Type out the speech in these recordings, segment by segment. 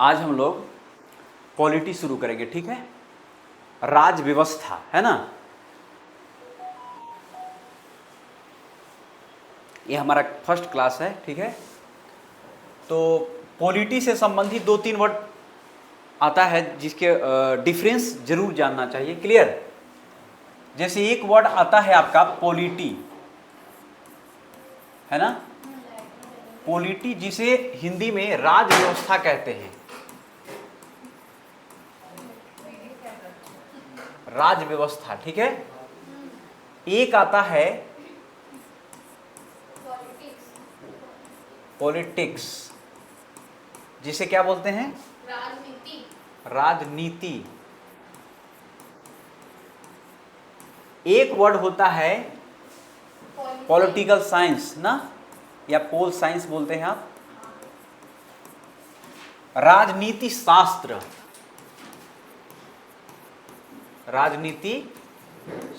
आज हम लोग पॉलिटी शुरू करेंगे, ठीक है। राज व्यवस्था है ना, ये हमारा फर्स्ट क्लास है, ठीक है। तो पॉलिटी से संबंधित 2-3 वर्ड आता है जिसके डिफरेंस जरूर जानना चाहिए, क्लियर। जैसे एक वर्ड आता है आपका पॉलिटी, है ना, पॉलिटी जिसे हिंदी में राज व्यवस्था कहते हैं, राज व्यवस्था, ठीक है। एक आता है पॉलिटिक्स, जिसे क्या बोलते हैं, राजनीति। राजनीति। एक वर्ड होता है पॉलिटिकल साइंस ना, या पोल साइंस बोलते हैं आप, राजनीति शास्त्र, राजनीति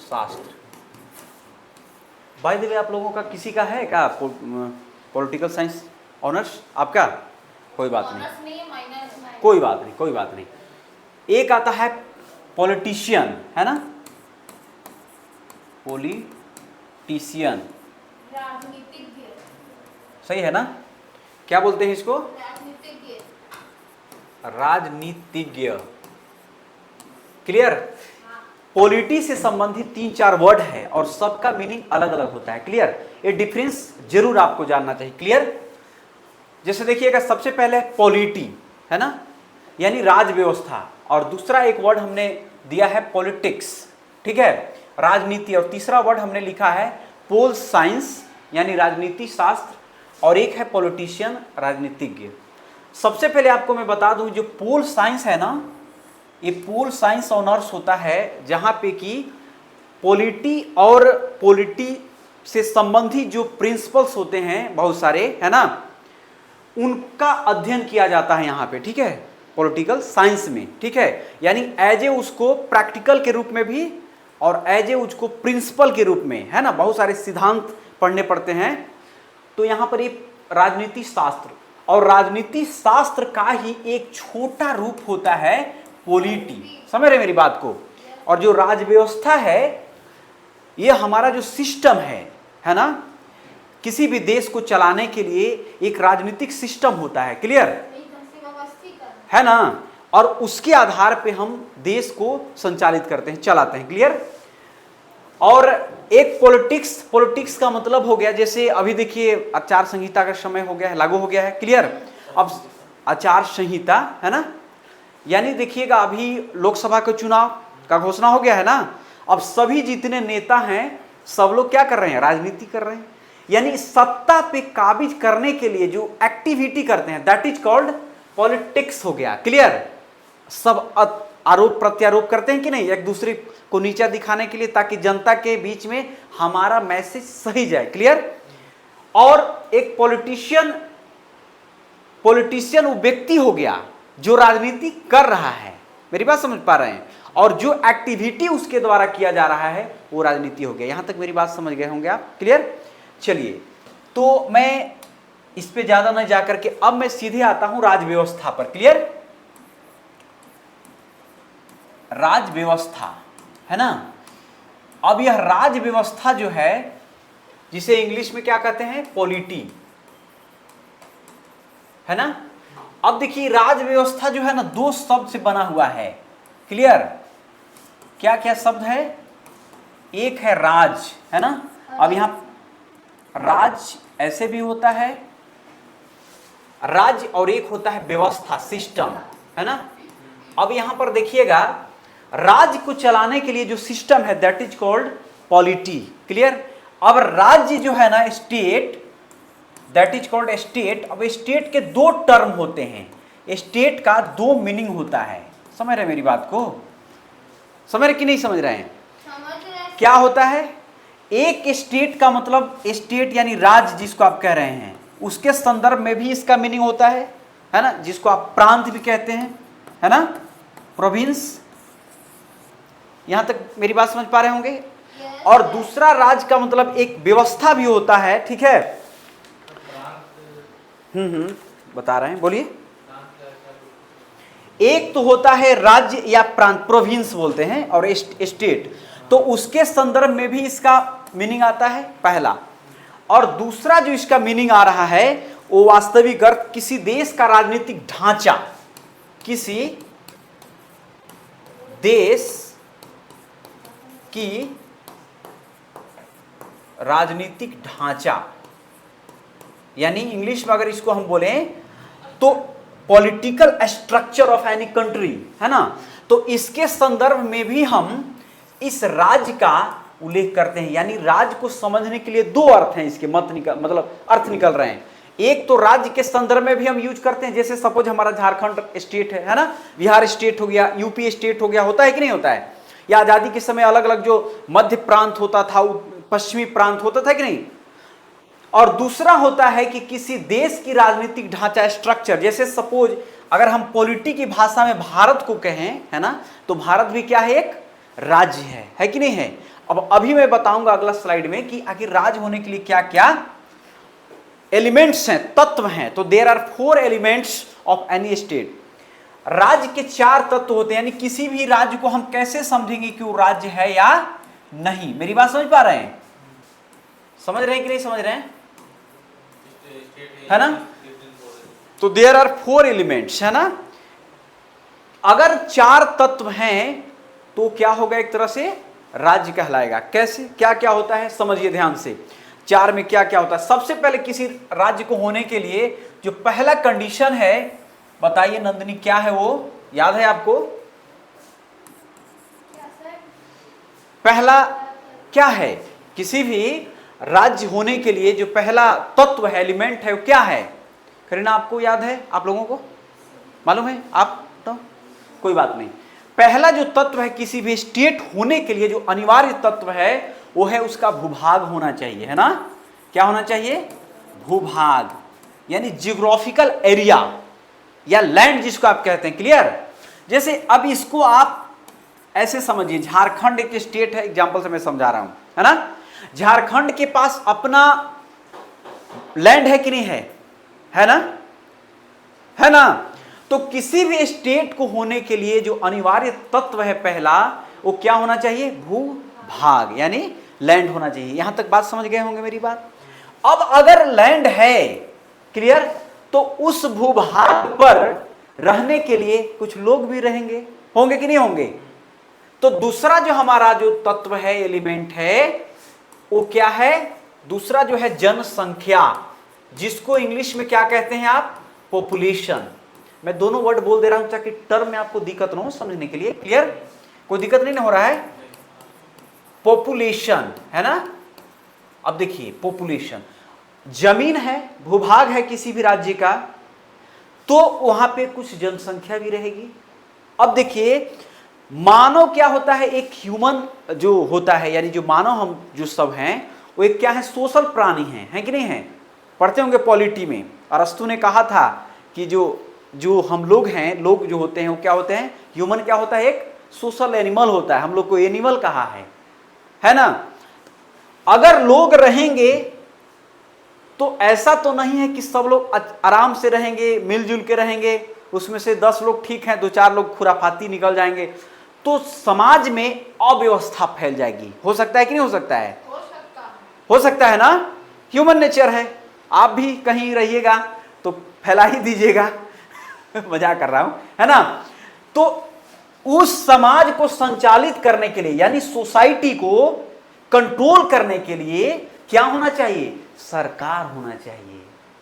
शास्त्र। बाय द वे आप लोगों का किसी का है क्या पॉलिटिकल साइंस ऑनर्स आपका? कोई बात नहीं, कोई बात नहीं, कोई बात नहीं। एक आता है पॉलिटिशियन, है ना, पॉलिटिशियन, राजनीतिज्ञ। सही है ना। क्या बोलते हैं इसको? राजनीतिज्ञ। राजनीतिज्ञ, क्लियर। पॉलिटी से संबंधित 3-4 वर्ड है और सबका मीनिंग अलग अलग होता है, क्लियर। ये डिफरेंस जरूर आपको जानना चाहिए, क्लियर। जैसे देखिएगा, सबसे पहले पॉलिटी है ना, यानी राज व्यवस्था, और दूसरा एक वर्ड हमने दिया है पॉलिटिक्स, ठीक है, राजनीति, और तीसरा वर्ड हमने लिखा है पोल साइंस यानी राजनीति शास्त्र, और एक है पॉलिटिशियन, राजनीतिज्ञ। सबसे पहले आपको मैं बता दूं, जो पोल साइंस है ना, ये पोल साइंस ऑनर्स होता है जहां पे कि पॉलिटी और पॉलिटी से संबंधित जो प्रिंसिपल्स होते हैं बहुत सारे, है ना, उनका अध्ययन किया जाता है यहाँ पे, ठीक है, पॉलिटिकल साइंस में, ठीक है। यानी एज ए उसको प्रैक्टिकल के रूप में भी और एज ए उसको प्रिंसिपल के रूप में, है ना, बहुत सारे सिद्धांत पढ़ने पड़ते हैं। तो यहाँ पर ये राजनीति शास्त्र, और राजनीति शास्त्र का ही एक छोटा रूप होता है पॉलिटी, समझ रहे मेरी बात को। और जो राज व्यवस्था है, ये हमारा जो सिस्टम है ना, किसी भी देश को चलाने के लिए एक राजनीतिक सिस्टम होता है, क्लियर है ना, और उसके आधार पे हम देश को संचालित करते हैं, चलाते हैं, क्लियर। और एक पॉलिटिक्स का मतलब हो गया, जैसे अभी देखिए आचार संहिता का समय हो गया है, लागू हो गया है, क्लियर। अब आचार संहिता है ना, यानी देखिएगा अभी लोकसभा के चुनाव का घोषणा हो गया है ना, अब सभी जितने नेता हैं सब लोग क्या कर रहे हैं, राजनीति कर रहे हैं, यानी सत्ता पे काबिज करने के लिए जो एक्टिविटी करते हैं, दैट इज कॉल्ड पॉलिटिक्स हो गया, क्लियर। सब आरोप प्रत्यारोप करते हैं कि नहीं, एक दूसरे को नीचा दिखाने के लिए, ताकि जनता के बीच में हमारा मैसेज सही जाए, क्लियर। और एक पॉलिटिशियन वो व्यक्ति हो गया जो राजनीति कर रहा है, मेरी बात समझ पा रहे हैं, और जो एक्टिविटी उसके द्वारा किया जा रहा है वो राजनीति हो गया। यहां तक मेरी बात समझ गए होंगे आप, क्लियर। चलिए, तो मैं इस पे ज्यादा न जाकर के अब मैं सीधे आता हूं राज व्यवस्था पर, क्लियर। राज व्यवस्था है ना, अब यह राज व्यवस्था जो है, जिसे इंग्लिश में क्या कहते हैं, पॉलिटी, है ना। अब देखिए राज व्यवस्था जो है ना, 2 शब्द से बना हुआ है, क्लियर। क्या क्या शब्द है, एक है राज, है ना, अब यहां राज ऐसे भी होता है राज, और एक होता है व्यवस्था, सिस्टम, है ना। अब यहां पर देखिएगा, राज्य को चलाने के लिए जो सिस्टम है that is called polity, clear. अब राज्य जो है ना, state, that is called state. अब स्टेट के 2 टर्म होते हैं, स्टेट का 2 मीनिंग होता है, समझ रहे मेरी बात को, समझ रहे कि नहीं समझ रहे हैं? क्या होता है, एक स्टेट का मतलब, स्टेट यानी राज्य जिसको आप कह रहे हैं, उसके संदर्भ में भी इसका मीनिंग होता है ना, जिसको आप प्रांत भी कहते हैं, है ना, प्रोविंस। यहां तक मेरी बात समझ पा रहे होंगे। और दूसरा राज्य का मतलब एक व्यवस्था भी होता है, ठीक है। बता रहे हैं, बोलिए। एक तो होता है राज्य या प्रांत, प्रोविंस बोलते हैं, और स्टेट, तो उसके संदर्भ में भी इसका मीनिंग आता है पहला। और दूसरा जो इसका मीनिंग आ रहा है वो वास्तविक अर्थ किसी देश का राजनीतिक ढांचा, किसी देश की राजनीतिक ढांचा, यानी इंग्लिश में अगर इसको हम बोलें तो political structure of any country, है ना। तो इसके संदर्भ में भी हम इस राज्य का उल्लेख करते हैं, यानी राज्य को समझने के लिए दो अर्थ हैं इसके मतलब अर्थ निकल रहे हैं। एक तो राज्य के संदर्भ में भी हम यूज करते हैं, जैसे सपोज हमारा झारखंड स्टेट है ना, बिहार स्टेट हो गया, यूपी स्टेट हो गया, होता है कि नहीं होता है, या आजादी के समय अलग अलग जो मध्य प्रांत होता था, पश्चिमी प्रांत होता था कि नहीं। और दूसरा होता है कि किसी देश की राजनीतिक ढांचा, स्ट्रक्चर, जैसे सपोज अगर हम पॉलिटी की भाषा में भारत को कहें, है ना, तो भारत भी क्या है, एक राज्य है कि नहीं है। अब अभी मैं बताऊंगा अगला स्लाइड में कि आखिर राज्य होने के लिए क्या क्या एलिमेंट्स हैं, तत्व हैं। तो there are 4 elements of any state. राज्य के 4 तत्व होते हैं, यानी किसी भी राज्य को हम कैसे समझेंगे कि वो राज्य है या नहीं। मेरी बात समझ पा रहे हैं, समझ रहे हैं कि नहीं समझ रहे हैं, है ना। तो देयर आर 4 एलिमेंट्स, है ना। अगर 4 तत्व हैं तो क्या होगा, एक तरह से राज्य कहलाएगा। कैसे, क्या क्या होता है समझिए ध्यान से। 4 में क्या क्या होता है। सबसे पहले किसी राज्य को होने के लिए जो पहला कंडीशन है, बताइए नंदिनी क्या है, वो याद है आपको? पहला क्या है, किसी भी राज्य होने के लिए जो पहला तत्व है, एलिमेंट है, वो क्या है? करीना आपको याद है, आप लोगों को मालूम है? आप तो कोई बात नहीं। पहला जो तत्व है किसी भी स्टेट होने के लिए, जो अनिवार्य तत्व है, वो है उसका भूभाग होना चाहिए, है ना। क्या होना चाहिए? भूभाग, यानी जियोग्राफिकल एरिया या लैंड जिसको आप कहते हैं। क्लियर? जैसे अब इसको आप ऐसे समझिए, झारखंड एक स्टेट है, एग्जांपल से मैं समझा रहा हूं, है ना। झारखंड के पास अपना लैंड है कि नहीं है? है ना, है ना। तो किसी भी स्टेट को होने के लिए जो अनिवार्य तत्व है पहला, वो क्या होना चाहिए? भूभाग, यानी लैंड होना चाहिए। यहां तक बात समझ गए होंगे मेरी बात। अब अगर लैंड है, क्लियर, तो उस भूभाग पर रहने के लिए कुछ लोग भी रहेंगे, होंगे कि नहीं होंगे। तो दूसरा जो हमारा जो तत्व है, एलिमेंट है, वो क्या है? दूसरा जो है जनसंख्या, जिसको इंग्लिश में क्या कहते हैं आप? पॉपुलेशन। मैं दोनों वर्ड बोल दे रहा हूं ताकि टर्म में आपको दिक्कत ना हो समझने के लिए। क्लियर? कोई दिक्कत नहीं ना हो रहा है? पॉपुलेशन, है ना। अब देखिए, पॉपुलेशन, जमीन है, भूभाग है किसी भी राज्य का, तो वहां पे कुछ जनसंख्या भी रहेगी। अब देखिए, मानव क्या होता है? एक ह्यूमन जो होता है, यानी जो मानव हम जो सब हैं, वो एक क्या है? सोशल प्राणी है कि नहीं है? पढ़ते होंगे पॉलिटी में। अरस्तु ने कहा था कि जो हम लोग हैं, लोग जो होते हैं वो क्या होते हैं? ह्यूमन क्या होता है? एक सोशल एनिमल होता है। हम लोग को एनिमल कहा है ना। अगर लोग रहेंगे तो ऐसा तो नहीं है कि सब लोग आराम से रहेंगे, मिलजुल के रहेंगे, उसमें से 10 लोग ठीक हैं, 2-4 लोग खुराफाती निकल जाएंगे, तो समाज में अव्यवस्था फैल जाएगी। हो सकता है कि नहीं हो सकता है? हो सकता है ना। ह्यूमन नेचर है। आप भी कहीं रहिएगा तो फैला ही दीजिएगा मजाक कर रहा हूं, है ना। तो उस समाज को संचालित करने के लिए, यानी सोसाइटी को कंट्रोल करने के लिए क्या होना चाहिए? सरकार होना चाहिए।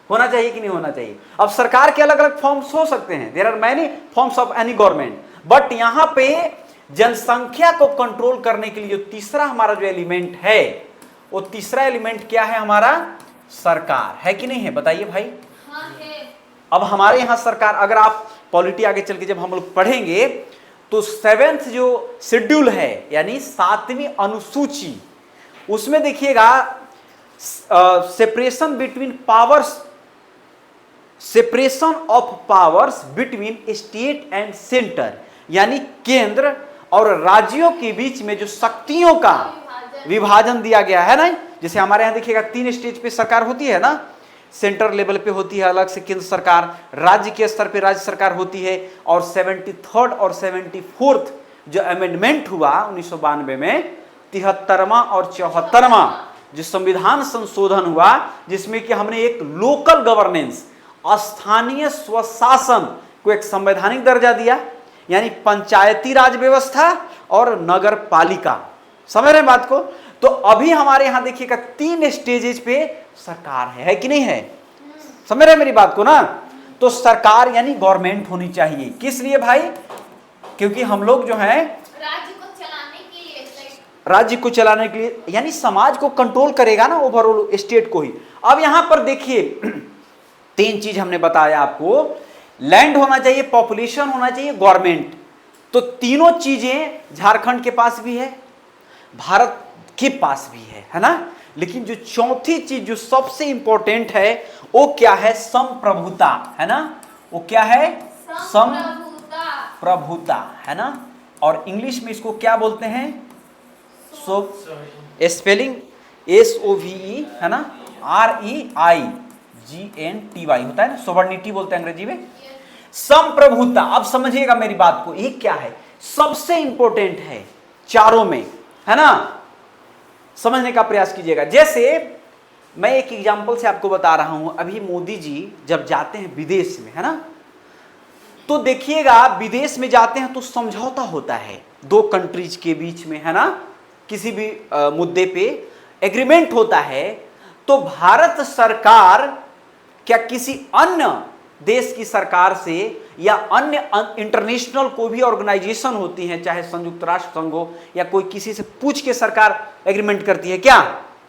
होना चाहिए कि नहीं होना चाहिए? अब सरकार के अलग अलग फॉर्म्स हो सकते हैं, there are many forms of any government, but यहां पे जनसंख्या को कंट्रोल करने के लिए जो तीसरा हमारा जो एलिमेंट है, वो तीसरा एलिमेंट क्या है हमारा? सरकार है कि नहीं है? बताइए भाई। हाँ है। अब हमारे यहां सरकार, अगर आप पॉलिटी आगे चल के जब हम लोग पढ़ेंगे तो 7th जो शेड्यूल है, यानी 7वीं अनुसूची, उसमें देखिएगा separation between powers, separation of powers between state and centre, यानी केंद्र और राज्यों के बीच में जो शक्तियों का विभाजन दिया गया है ना। जैसे हमारे यहां देखिएगा 3 स्टेज पे सरकार होती है ना, सेंट्रल लेवल पे होती है अलग से केंद्र सरकार, राज्य के स्तर पे राज्य सरकार होती है। और 73rd और 74th जो अमेंडमेंट हुआ 1992 में, 73वां और 74वां जो संविधान संशोधन हुआ, जिसमें कि हमने एक लोकल गवर्नेंस, स्थानीय स्वशासन को एक संवैधानिक दर्जा दिया, यानी पंचायती राज व्यवस्था और नगर पालिका। समझ रहे हैं बात को? तो अभी हमारे यहां देखिएगा 3 स्टेजेज पे सरकार है कि नहीं है? समझ रहे हैं मेरी बात को ना? तो सरकार यानी गवर्नमेंट होनी चाहिए, किस लिए भाई? क्योंकि हम लोग जो हैं राज्य को चलाने के लिए राज्य को चलाने के लिए, यानी समाज को कंट्रोल करेगा ना, ओवरऑल स्टेट को ही। अब यहां पर देखिए 3 चीज हमने बताया आपको, लैंड होना चाहिए, पॉपुलेशन होना चाहिए, गवर्नमेंट। तो तीनों चीजें झारखंड के पास भी है, भारत के पास भी है ना? लेकिन जो चौथी चीज जो सबसे इंपॉर्टेंट है वो क्या है? संप्रभुता, है ना? वो क्या है? संप्रभुता, है ना? और इंग्लिश में इसको क्या बोलते हैं? स्पेलिंग SOVE, है ना? REIGNTY होता है ना, सोवर्निटी बोलते हैं अंग्रेजी में। संप्रभुता, अब समझिएगा मेरी बात को, ये क्या है? सबसे इंपॉर्टेंट है चारों में, है ना? समझने का प्रयास कीजिएगा। जैसे मैं एक एग्जांपल से आपको बता रहा हूं, अभी मोदी जी जब जाते हैं विदेश में, है ना, तो देखिएगा विदेश में जाते हैं तो समझौता होता है 2 कंट्रीज के बीच में, है ना? किसी भी मुद्दे पे एग्रीमेंट होता है। तो भारत सरकार क्या किसी अन्य देश की सरकार से या अन्य इंटरनेशनल कोई भी ऑर्गेनाइजेशन होती है, चाहे संयुक्त राष्ट्र संघ हो या कोई, किसी से पूछ के सरकार एग्रीमेंट करती है क्या?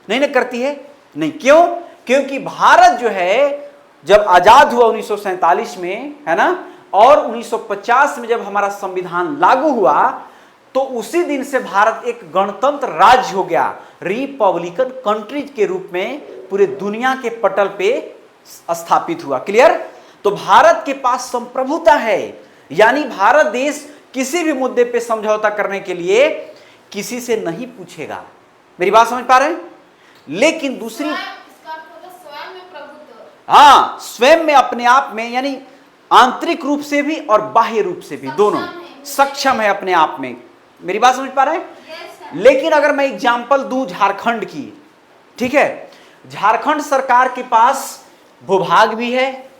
नहीं ना करती है। नहीं, क्यों? क्योंकि भारत जो है जब आजाद हुआ 1947 में, है ना, और 1950 में जब हमारा संविधान लागू हुआ, तो उसी दिन से भारत एक गणतंत्र राज्य हो गया, रिपब्लिकन कंट्री के रूप में पूरे दुनिया के पटल पे स्थापित हुआ। क्लियर? तो भारत के पास संप्रभुता है, यानी भारत देश किसी भी मुद्दे पे समझौता करने के लिए किसी से नहीं पूछेगा। मेरी बात समझ पा रहे हैं? लेकिन दूसरी, स्वयं में प्रभुत्व, हाँ, स्वयं में, अपने आप में, यानी आंतरिक रूप से भी और बाह्य रूप से भी, दोनों सक्षम है अपने आप में। मेरी बात समझ पा रहे हैं? लेकिन अगर मैं एग्जांपल दूं झारखंड की, ठीक है, झारखंड सरकार के पास भूभाग भी है,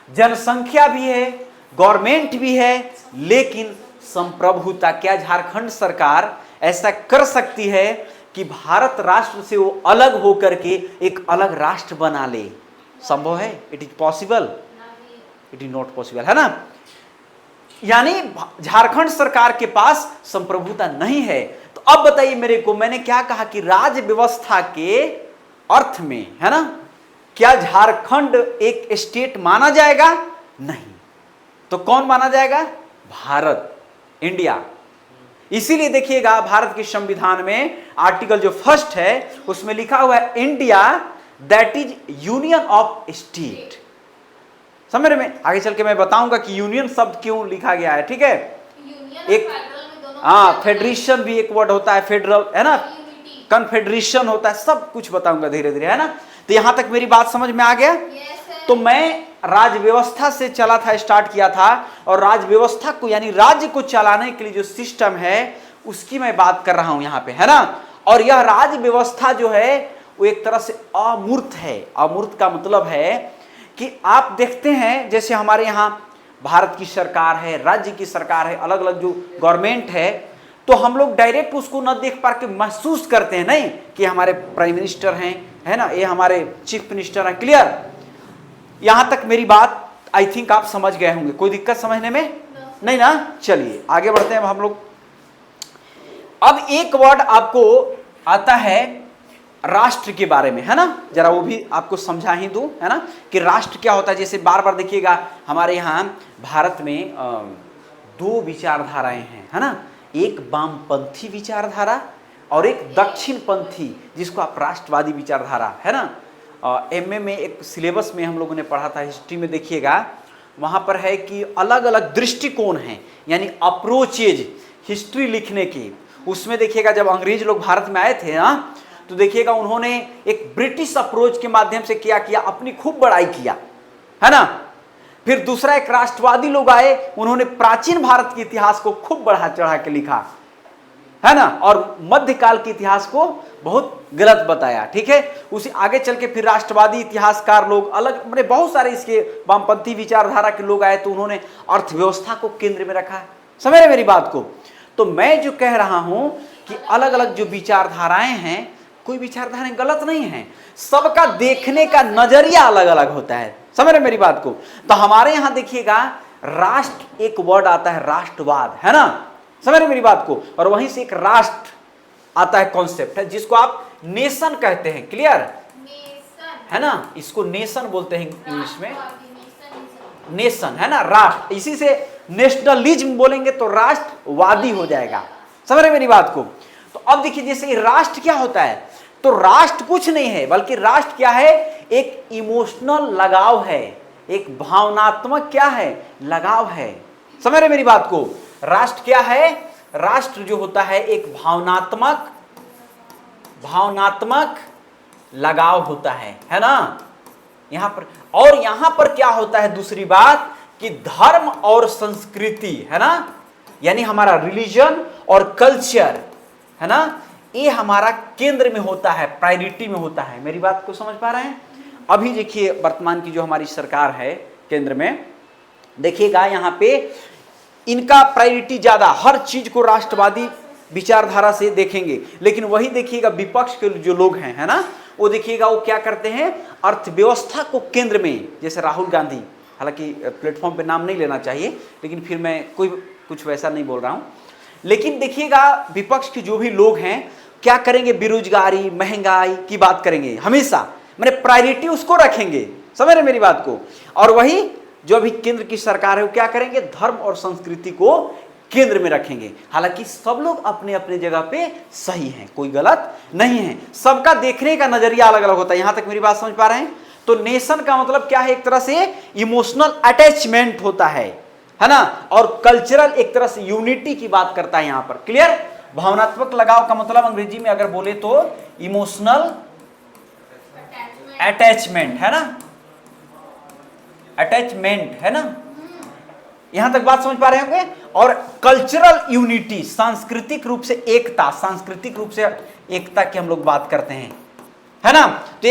जनसंख्या भी है, गवर्नमेंट भी है, लेकिन संप्रभुता, क्या झारखंड सरकार ऐसा कर सकती है कि भारत राष्ट्र से वो अलग होकर के एक अलग राष्ट्र बना ले? संभव है? It is possible? It is not possible, है ना? यानी झारखंड सरकार के पास संप्रभुता नहीं है। तो अब बताइए मेरे को, मैंने क्या कहा कि राज्य व्यवस्था के अर्थ में, है ना, क्या झारखंड एक स्टेट माना जाएगा? नहीं। तो कौन माना जाएगा? भारत, इंडिया। इसीलिए देखिएगा भारत के संविधान में आर्टिकल जो 1 है उसमें लिखा हुआ है India that is union of state. समझ रहे में? आगे चल के मैं बताऊंगा कि यूनियन शब्द क्यों लिखा गया है, ठीक है? एक, हाँ, फेडरेशन भी एक वर्ड होता है, फेडरल, है ना, कन्फेडरेशन होता है, सब कुछ बताऊंगा धीरे धीरे, है ना? तो यहां तक मेरी बात समझ में आ गया? तो मैं राज्य व्यवस्था से चला था, स्टार्ट किया था, और राज्य व्यवस्था को यानी राज्य को चलाने के लिए जो सिस्टम है उसकी मैं बात कर रहा हूं यहां पे, है ना? और यह राज्य व्यवस्था जो है वो एक तरह से अमूर्त है। अमूर्त का मतलब है कि आप देखते हैं जैसे हमारे यहाँ भारत की सरकार है, राज्य की सरकार है, अलग अलग जो गवर्नमेंट है, तो हम लोग डायरेक्ट उसको न देख पा के महसूस करते हैं, नहीं कि हमारे प्राइम मिनिस्टर हैं, है ना, ये हमारे चीफ मिनिस्टर हैं। क्लियर? यहां तक मेरी बात आई थिंक आप समझ गए होंगे। कोई दिक्कत समझने में? नहीं ना? चलिए आगे बढ़ते हैं हम लोग। अब एक वर्ड आपको आता है राष्ट्र के बारे में, है ना, जरा वो भी आपको समझा ही दूं, है ना, कि राष्ट्र क्या होता है। जैसे बार बार देखिएगा हमारे यहाँ भारत में 2 विचारधाराएं हैं, है ना, एक वामपंथी विचारधारा और एक दक्षिणपंथी, जिसको आप राष्ट्रवादी विचारधारा, है ना। एमए में एक सिलेबस में हम लोगों ने पढ़ा था, हिस्ट्री में देखिएगा वहाँ पर है कि अलग अलग दृष्टिकोण हैं, यानी अप्रोचेज हिस्ट्री लिखने की। उसमें देखिएगा जब अंग्रेज लोग भारत में आए थे ना, तो देखिएगा उन्होंने एक ब्रिटिश अप्रोच के माध्यम से क्या किया, अपनी खूब बड़ाई किया, है ना। फिर दूसरा एक राष्ट्रवादी लोग आए, उन्होंने प्राचीन भारत के इतिहास को खूब बढ़ा चढ़ा के लिखा, है ना, और मध्यकाल के इतिहास को बहुत गलत बताया, ठीक है। उसी आगे चल के फिर राष्ट्रवादी इतिहासकार लोग अलग, मैंने बहुत सारे इसके वामपंथी विचारधारा के लोग आए, तो उन्होंने अर्थव्यवस्था को केंद्र में रखा। समझ रहे मेरी बात को। तो मैं जो कह रहा हूं कि अलग अलग जो विचारधाराएं हैं, कोई विचारधाराएं गलत नहीं है, सबका देखने का नजरिया अलग अलग होता है। समझ रहे मेरी बात को। तो हमारे यहां देखिएगा राष्ट्र एक वर्ड आता है, राष्ट्रवाद, है ना, समझ रहे मेरी बात को, और वहीं से एक राष्ट्र आता है, कॉन्सेप्ट है, जिसको आप नेशन कहते हैं, क्लियर, है ना, इसको नेशन बोलते हैं इंग्लिश में, नेशन, है ना, राष्ट्र। इसी से नेशनलिज्म बोलेंगे तो राष्ट्रवादी हो जाएगा। समझ रहे मेरी बात को। तो अब देखिए जैसे राष्ट्र क्या होता है, तो राष्ट्र कुछ नहीं है, बल्कि राष्ट्र क्या है, एक इमोशनल लगाव है, एक भावनात्मक क्या है, लगाव है। समझ रहे मेरी बात को। राष्ट्र क्या है, राष्ट्र जो होता है एक भावनात्मक लगाव होता है ना यहां पर। और यहां पर क्या होता है, दूसरी बात कि धर्म और संस्कृति, है ना, यानी हमारा रिलीजन और कल्चर, है ना, ये हमारा केंद्र में होता है, प्रायोरिटी में होता है। मेरी बात को समझ पा रहे हैं। अभी देखिए वर्तमान की जो हमारी सरकार है केंद्र में, देखिएगा यहां पे इनका प्रायोरिटी ज्यादा, हर चीज को राष्ट्रवादी विचारधारा से देखेंगे। लेकिन वही देखिएगा विपक्ष के जो लोग हैं, है ना, वो देखिएगा वो क्या करते हैं, अर्थव्यवस्था को केंद्र में, जैसे राहुल गांधी, हालांकि प्लेटफॉर्म पे नाम नहीं लेना चाहिए, लेकिन फिर मैं कुछ वैसा नहीं बोल रहा हूं। लेकिन देखिएगा विपक्ष के जो भी लोग हैं क्या करेंगे, बेरोजगारी, महंगाई की बात करेंगे हमेशा, मैंने प्रायोरिटी उसको रखेंगे। समझ रहे मेरी बात को। और वही जो अभी केंद्र की सरकार है वो क्या करेंगे, धर्म और संस्कृति को केंद्र में रखेंगे। हालांकि सब लोग अपने अपने जगह पे सही हैं, कोई गलत नहीं है, सबका देखने का नजरिया अलग अलग होता है। यहां तक मेरी बात समझ पा रहे हैं। तो नेशन का मतलब क्या है, एक तरह से इमोशनल अटैचमेंट होता है ना, और कल्चरल एक तरह से यूनिटी की बात करता है यहां पर, क्लियर। भावनात्मक लगाव का मतलब अंग्रेजी में अगर बोले तो इमोशनल अटैचमेंट, है ना, अटैचमेंट, है ना, यहां तक बात समझ पा रहे होंगे। और कल्चरल यूनिटी, सांस्कृतिक रूप से एकता, सांस्कृतिक रूप से एकता की हम लोग बात करते हैं, है ना। तो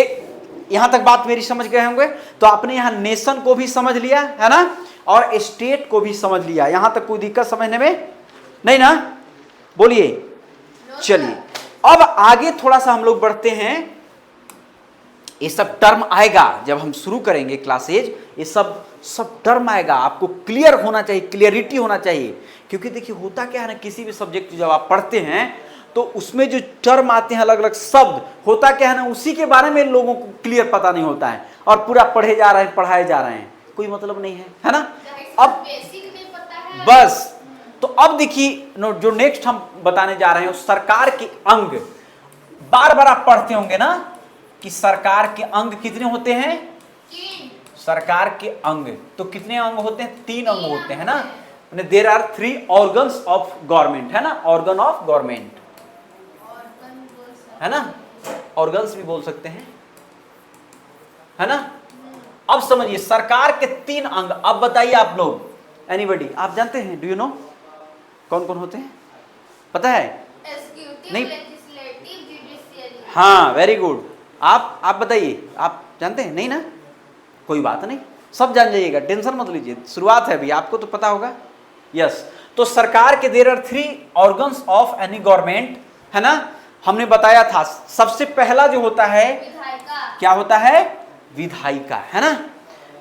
यहां तक बात मेरी समझ गए होंगे। तो आपने यहां नेशन को भी समझ लिया, है ना, और स्टेट को भी समझ लिया। यहां तक कोई दिक्कत समझने में नहीं ना, बोलिए। चलिए अब आगे थोड़ा सा हम लोग बढ़ते हैं। ये सब टर्म आएगा जब हम शुरू करेंगे क्लासेज, ये सब टर्म आएगा, आपको क्लियर होना चाहिए, क्लियरिटी होना चाहिए। क्योंकि देखिए होता क्या है ना, किसी भी सब्जेक्ट जब आप पढ़ते हैं तो उसमें जो टर्म आते हैं, अलग अलग शब्द, होता क्या है ना, उसी के बारे में लोगों को क्लियर पता नहीं होता है, और पूरा पढ़े जा रहे हैं, पढ़ाए जा रहे हैं, कोई मतलब नहीं है ना। अब बस तो अब देखिए जो नेक्स्ट हम बताने जा रहे हैं, सरकार के अंग, बार बार आप पढ़ते होंगे ना कि सरकार के अंग कितने होते हैं, सरकार के अंग, तो कितने अंग होते हैं, 3 अंग होते हैं ना। There are 3 organs of government, है ना, ऑर्गन ऑफ गवर्नमेंट, है ना, ऑर्गन्स भी बोल सकते हैं, है ना। अब समझिए सरकार के 3 अंग। अब बताइए आप लोग, एनीबडी, आप जानते हैं, डू यू नो कौन कौन होते हैं, पता है? नहीं, हाँ, वेरी गुड। आप बताइए, आप जानते हैं? नहीं ना, कोई बात नहीं, सब जान जाइएगा, टेंशन मत लीजिए, शुरुआत है अभी, आपको तो पता होगा। यस, तो सरकार के there are 3 organs of any government, है ना। हमने बताया था सबसे पहला जो होता है क्या होता है, विधायिका, है ना,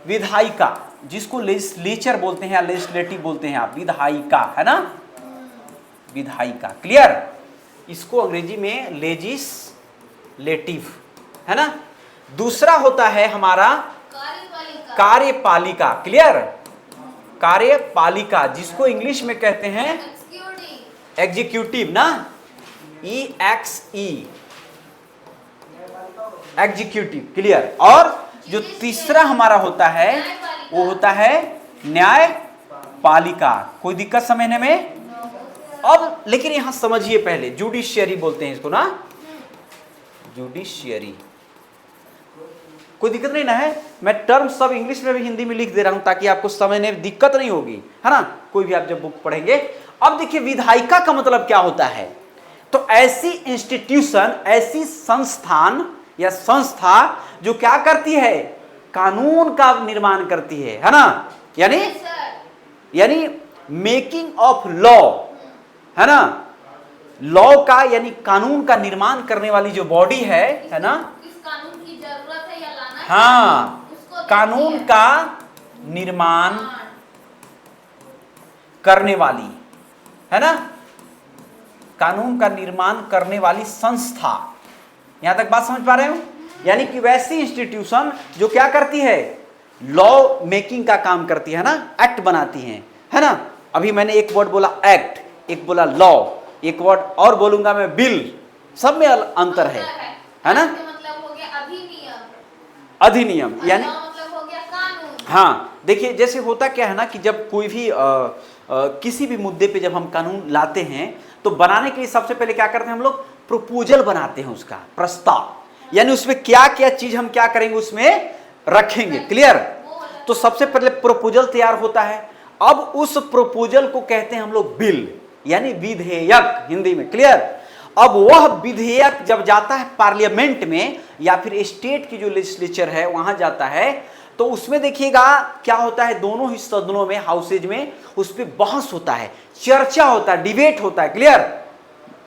विधायिका, जिसको लेजिस्लेचर बोलते हैं या लेजिस्लेटिव बोलते हैं आप, विधायिका, है ना, विधायिका, क्लियर। इसको अंग्रेजी में लेजिस्लेटिव, है ना। दूसरा होता है हमारा कार्यपालिका, क्लियर, कार्यपालिका, जिसको इंग्लिश में कहते हैं एग्जीक्यूटिव ना, EXE, एग्जीक्यूटिव, क्लियर। और जो तीसरा हमारा होता है वो होता है न्यायपालिका। कोई दिक्कत समझने में? अब लेकिन यहां समझिए, पहले जुडिशियरी बोलते हैं इसको ना, जुडिशियरी। कोई दिक्कत नहीं ना है, मैं टर्म सब इंग्लिश में भी हिंदी में लिख दे रहा हूं ताकि आपको समझने में दिक्कत नहीं होगी, है ना, कोई भी आप जब बुक पढ़ेंगे। अब देखिए विधायिका का मतलब क्या होता है, तो ऐसी इंस्टीट्यूशन, ऐसी संस्थान या संस्था जो क्या करती है, कानून का निर्माण करती है ना, यानी मेकिंग ऑफ लॉ, है ना, लॉ का यानी कानून का निर्माण करने वाली जो बॉडी है ना, इस कानून की जरूरत है या लाना है, हाँ, उसको कानून देखती है। का निर्माण करने वाली, है ना, कानून का निर्माण करने वाली संस्था। यहां तक बात समझ पा रहे हो, यानी कि वैसी इंस्टीट्यूशन जो क्या करती है, लॉ मेकिंग का काम करती है ना, एक्ट बनाती है ना। अभी मैंने एक वर्ड बोला एक्ट, एक बोला लॉ, एक वर्ड और बोलूंगा मैं बिल, सब में अंतर है ना। मतलब हो गया अधिनियम, अधिनियम यानी मतलब हो गया कानून। हाँ, देखिए जैसे होता क्या है ना कि जब कोई भी किसी भी मुद्दे पे जब हम कानून लाते हैं तो बनाने के लिए सबसे पहले क्या करते हैं हम लोग, प्रपोजल बनाते हैं, उसका प्रस्ताव, यानी उसमें क्या क्या चीज हम क्या करेंगे उसमें रखेंगे, क्लियर। तो सबसे पहले प्रपोजल तैयार होता है, अब उस प्रपोजल को कहते हैं हम लोग बिल, यानी विधेयक हिंदी में, क्लियर। अब वह विधेयक जब जाता है पार्लियामेंट में या फिर स्टेट की जो लेजिस्लेचर है वहां जाता है, तो उसमें देखिएगा क्या होता है, दोनों ही सदनों में, हाउसेज में उस पर बहस होता है, चर्चा होता है, डिबेट होता है, क्लियर,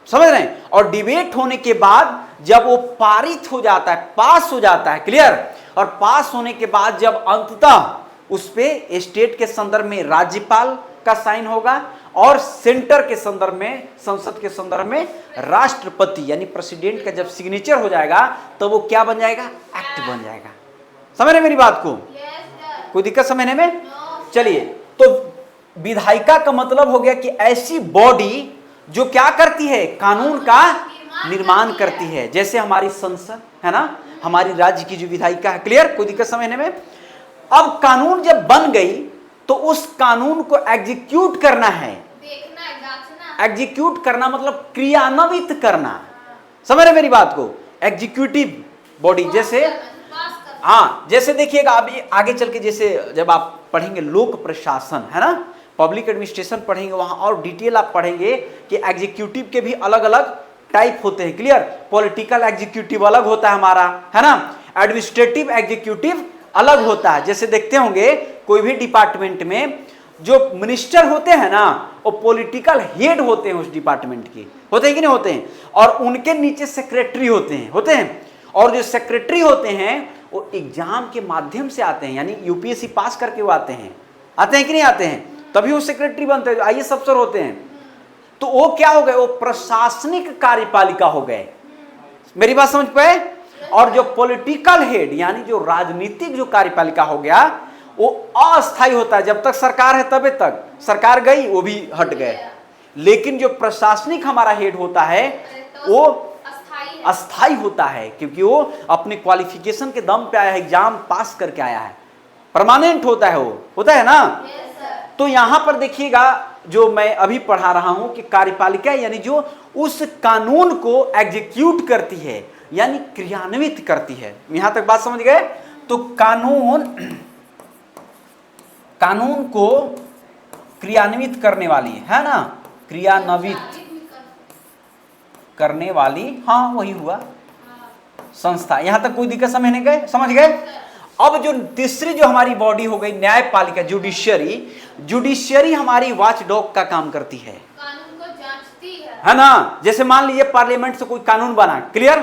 समझ रहे हैं। और डिबेट होने के बाद जब वो पारित हो जाता है, पास हो जाता है, क्लियर, और पास होने के बाद जब अंततः उस पे स्टेट के संदर्भ में राज्यपाल का साइन होगा और सेंटर के संदर्भ में, संसद के संदर्भ में राष्ट्रपति यानी प्रेसिडेंट का जब सिग्नेचर हो जाएगा तो वो क्या बन जाएगा, एक्ट बन जाएगा। समझ रहे मेरी बात को, कोई दिक्कत समझने में। चलिए, तो विधायिका का मतलब हो गया कि ऐसी बॉडी जो क्या करती है, कानून का निर्माण करती है, जैसे हमारी संसद है ना, हमारी राज्य की जो विधायिका है, क्लियर, कोई दिक्कत समझने में। अब कानून जब बन गई तो उस कानून को एग्जीक्यूट करना है, देखना है, जांचना। एग्जीक्यूट करना मतलब क्रियान्वित करना, समझ रहे मेरी बात को, एग्जीक्यूटिव बॉडी, जैसे हाँ, जैसे देखिएगा अभी आगे चल के, जैसे जब आप पढ़ेंगे लोक प्रशासन, है ना, पब्लिक एडमिनिस्ट्रेशन पढ़ेंगे, वहां और डिटेल आप पढ़ेंगे कि एग्जीक्यूटिव के भी अलग अलग टाइप होते हैं, क्लियर। पॉलिटिकल एग्जीक्यूटिव अलग होता है हमारा, है ना, एडमिनिस्ट्रेटिव एग्जीक्यूटिव अलग होता है। जैसे देखते होंगे कोई भी डिपार्टमेंट में जो मिनिस्टर होते हैं ना, वो पॉलिटिकल हेड होते हैं उस डिपार्टमेंट के, होते हैं कि नहीं होते हैं, और उनके नीचे सेक्रेटरी होते हैं, और जो सेक्रेटरी होते हैं वो एग्जाम के माध्यम से आते हैं, यानी यूपीएससी पास करके वो आते हैं कि नहीं आते हैं, तभी वो सेक्रेटरी बनते हैं, आईएएस अफसर होते हैं। तो वो क्या हो गए, वो प्रशासनिक कार्यपालिका हो गए, मेरी बात समझ पाए। और जो पॉलिटिकल हेड यानी जो राजनीतिक जो कार्यपालिका हो गया वो अस्थायी होता है, जब तक सरकार है तबे तक, सरकार गई वो भी हट गए। लेकिन जो प्रशासनिक हमारा हेड होता है वो अस्थायी होता है, क्योंकि वो अपने क्वालिफिकेशन के दम पे आया है, एग्जाम पास करके आया है, परमानेंट होता है, वो होता है ना। तो यहां पर देखिएगा जो मैं अभी पढ़ा रहा हूं कि कार्यपालिका यानी जो उस कानून को एग्जीक्यूट करती है यानी क्रियान्वित करती है। यहां तक बात समझ गए। तो कानून को क्रियान्वित करने वाली है ना, क्रियान्वित करने वाली, हाँ वही हुआ संस्था। यहां तक कोई दिक्कत समझ गए। अब जो तीसरी जो हमारी बॉडी हो गई न्यायपालिका, जुडिशियरी हमारी वॉचडॉग का काम करती है, कानून को जांचती है ना। जैसे मान लीजिए पार्लियामेंट से कोई कानून बना, क्लियर,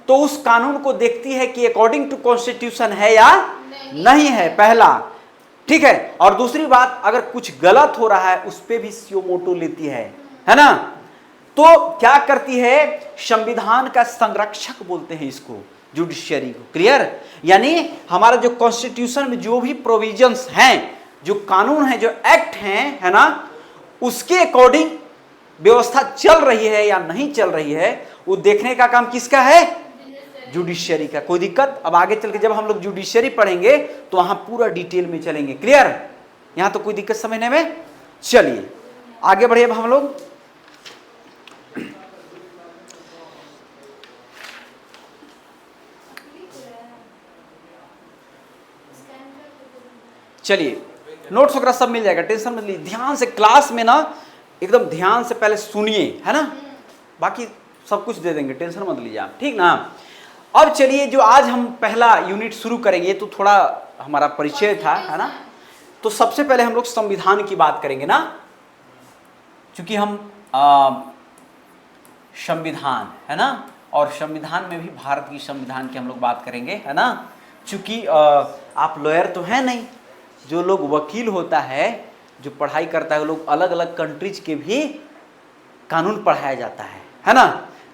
तो उस कानून को देखती है कि अकॉर्डिंग टू कॉन्स्टिट्यूशन है या नहीं है, पहला, ठीक है। और दूसरी बात, अगर कुछ गलत हो रहा है उस पर भी सुओ मोटो लेती है ना। तो क्या करती है, संविधान का संरक्षक बोलते हैं इसको, जुडिशियरी को, क्लियर। यानी हमारा जो कॉन्स्टिट्यूशन में जो भी प्रोविजंस हैं, जो कानून है, जो एक्ट हैं, है ना, उसके अकॉर्डिंग व्यवस्था चल रही है या नहीं चल रही है, वो देखने का काम किसका है, जुडिशियरी का। कोई दिक्कत। अब आगे चल के जब हम लोग जुडिशियरी पढ़ेंगे तो वहां पूरा डिटेल में चलेंगे, क्लियर। यहां तो कोई दिक्कत समझने में। चलिए आगे बढ़िए अब हम लोग। चलिए नोट्स वगैरह सब मिल जाएगा, टेंशन मत लीजिए, ध्यान से क्लास में ना एकदम ध्यान से पहले सुनिए, है ना, बाकी सब कुछ दे देंगे, टेंशन मत लीजिए आप, ठीक ना। अब चलिए जो आज हम पहला यूनिट शुरू करेंगे तो थोड़ा हमारा परिचय था, है ना। तो सबसे पहले हम लोग संविधान की बात करेंगे ना, क्योंकि हम संविधान, है ना, और संविधान में भी भारत की संविधान की हम लोग बात करेंगे, है ना। चूंकि आप लॉयर तो हैं नहीं, जो लोग वकील होता है, जो पढ़ाई करता है, वो लोग अलग अलग कंट्रीज के भी कानून पढ़ाया जाता है ना।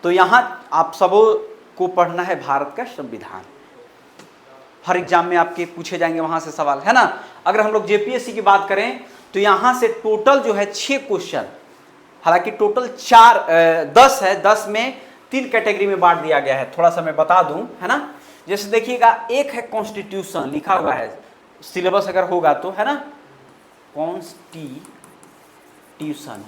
तो यहाँ आप सबों को पढ़ना है भारत का संविधान, हर एग्जाम में आपके पूछे जाएंगे वहां से सवाल, है ना। अगर हम लोग जेपीएससी की बात करें तो यहाँ से टोटल जो है 6 क्वेश्चन, हालांकि टोटल 10 है, 10 में 3 कैटेगरी में बांट दिया गया है, थोड़ा सा मैं बता दूं, है ना। जैसे देखिएगा, एक है कॉन्स्टिट्यूशन, लिखा हुआ है, सिलेबस अगर होगा तो, है ना, कॉन्स्टिट्यूशन,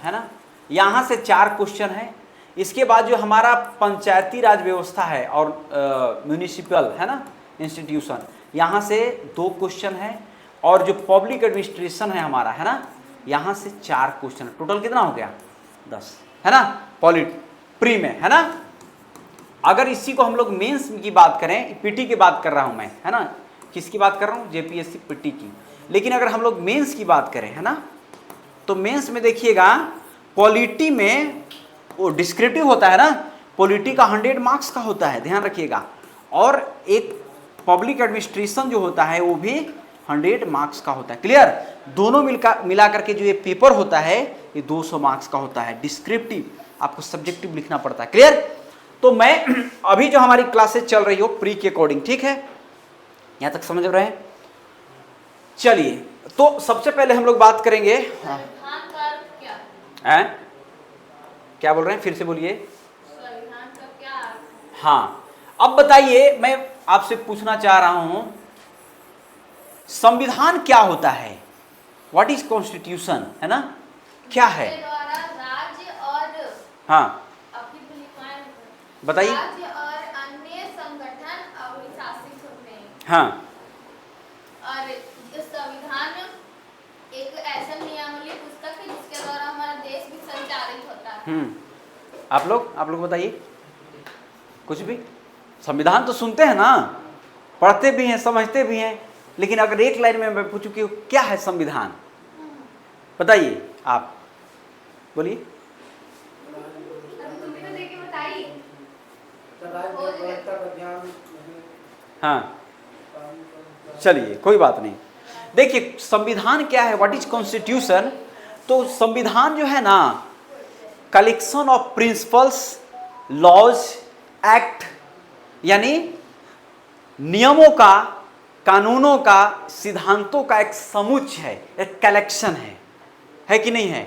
है ना, यहाँ से 4 क्वेश्चन है। इसके बाद जो हमारा पंचायती राज व्यवस्था है और म्यूनिसिपल, है ना, इंस्टीट्यूशन, यहाँ से 2 क्वेश्चन है, और जो पब्लिक एडमिनिस्ट्रेशन है हमारा, है ना, यहाँ से 4 क्वेश्चन, टोटल कितना हो गया 10, है ना, प्री में, है ना। अगर इसी को हम लोग मेंस की बात करें, पीटी की बात कर रहा हूँ मैं, है ना, किसकी बात कर रहा हूँ, जेपीएससी पीटी की। लेकिन अगर हम लोग मेंस की बात करें, है ना, तो मेंस में देखिएगा पॉलिटी में वो डिस्क्रिप्टिव होता है ना, पॉलिटी का 100 मार्क्स का होता है, ध्यान रखिएगा, और एक पब्लिक एडमिनिस्ट्रेशन जो होता है वो भी 100 मार्क्स का होता है, क्लियर। दोनों मिला करके जो ये पेपर होता है ये 200 मार्क्स का होता है। डिस्क्रिप्टिव आपको सब्जेक्टिव लिखना पड़ता है, क्लियर। तो मैं अभी जो हमारी क्लासेस चल रही हो प्री के अकॉर्डिंग, ठीक है, यहां तक समझ रहे हैं। चलिए तो सबसे पहले हम लोग बात करेंगे, संविधान का अर्थ क्या हैं, क्या बोल रहे हैं, फिर से बोलिए। संविधान का क्या अर्थ है? हाँ, अब बताइए, मैं आपसे पूछना चाह रहा हूं, संविधान क्या होता है, व्हाट इज कॉन्स्टिट्यूशन, है ना, क्या है। इसके द्वारा राज्य और हाँ अभी भी लिखवाए हैं। बताइए। राज्य और अन्य संगठन अनुशासित होते हैं। हाँ और इस संविधान एक ऐसा नियमावली पुस्तक है जिसके द्वारा हमारा देश भी संचालित होता है। आप लोग बताइए कुछ भी। संविधान तो सुनते हैं ना, पढ़ते भी हैं, समझते भी हैं, लेकिन अगर एक लाइन में मैं पूछूं कि क्या है संविधान, बताइए, आप बोलिए। तुम भी तो देख के बताइए। हाँ चलिए कोई बात नहीं। देखिए संविधान क्या है, व्हाट इज कॉन्स्टिट्यूशन। तो संविधान जो है ना, collection of principles, laws, act, यानी नियमों का, कानूनों का, सिद्धांतों का एक समुच्चय है, एक कलेक्शन है कि नहीं है,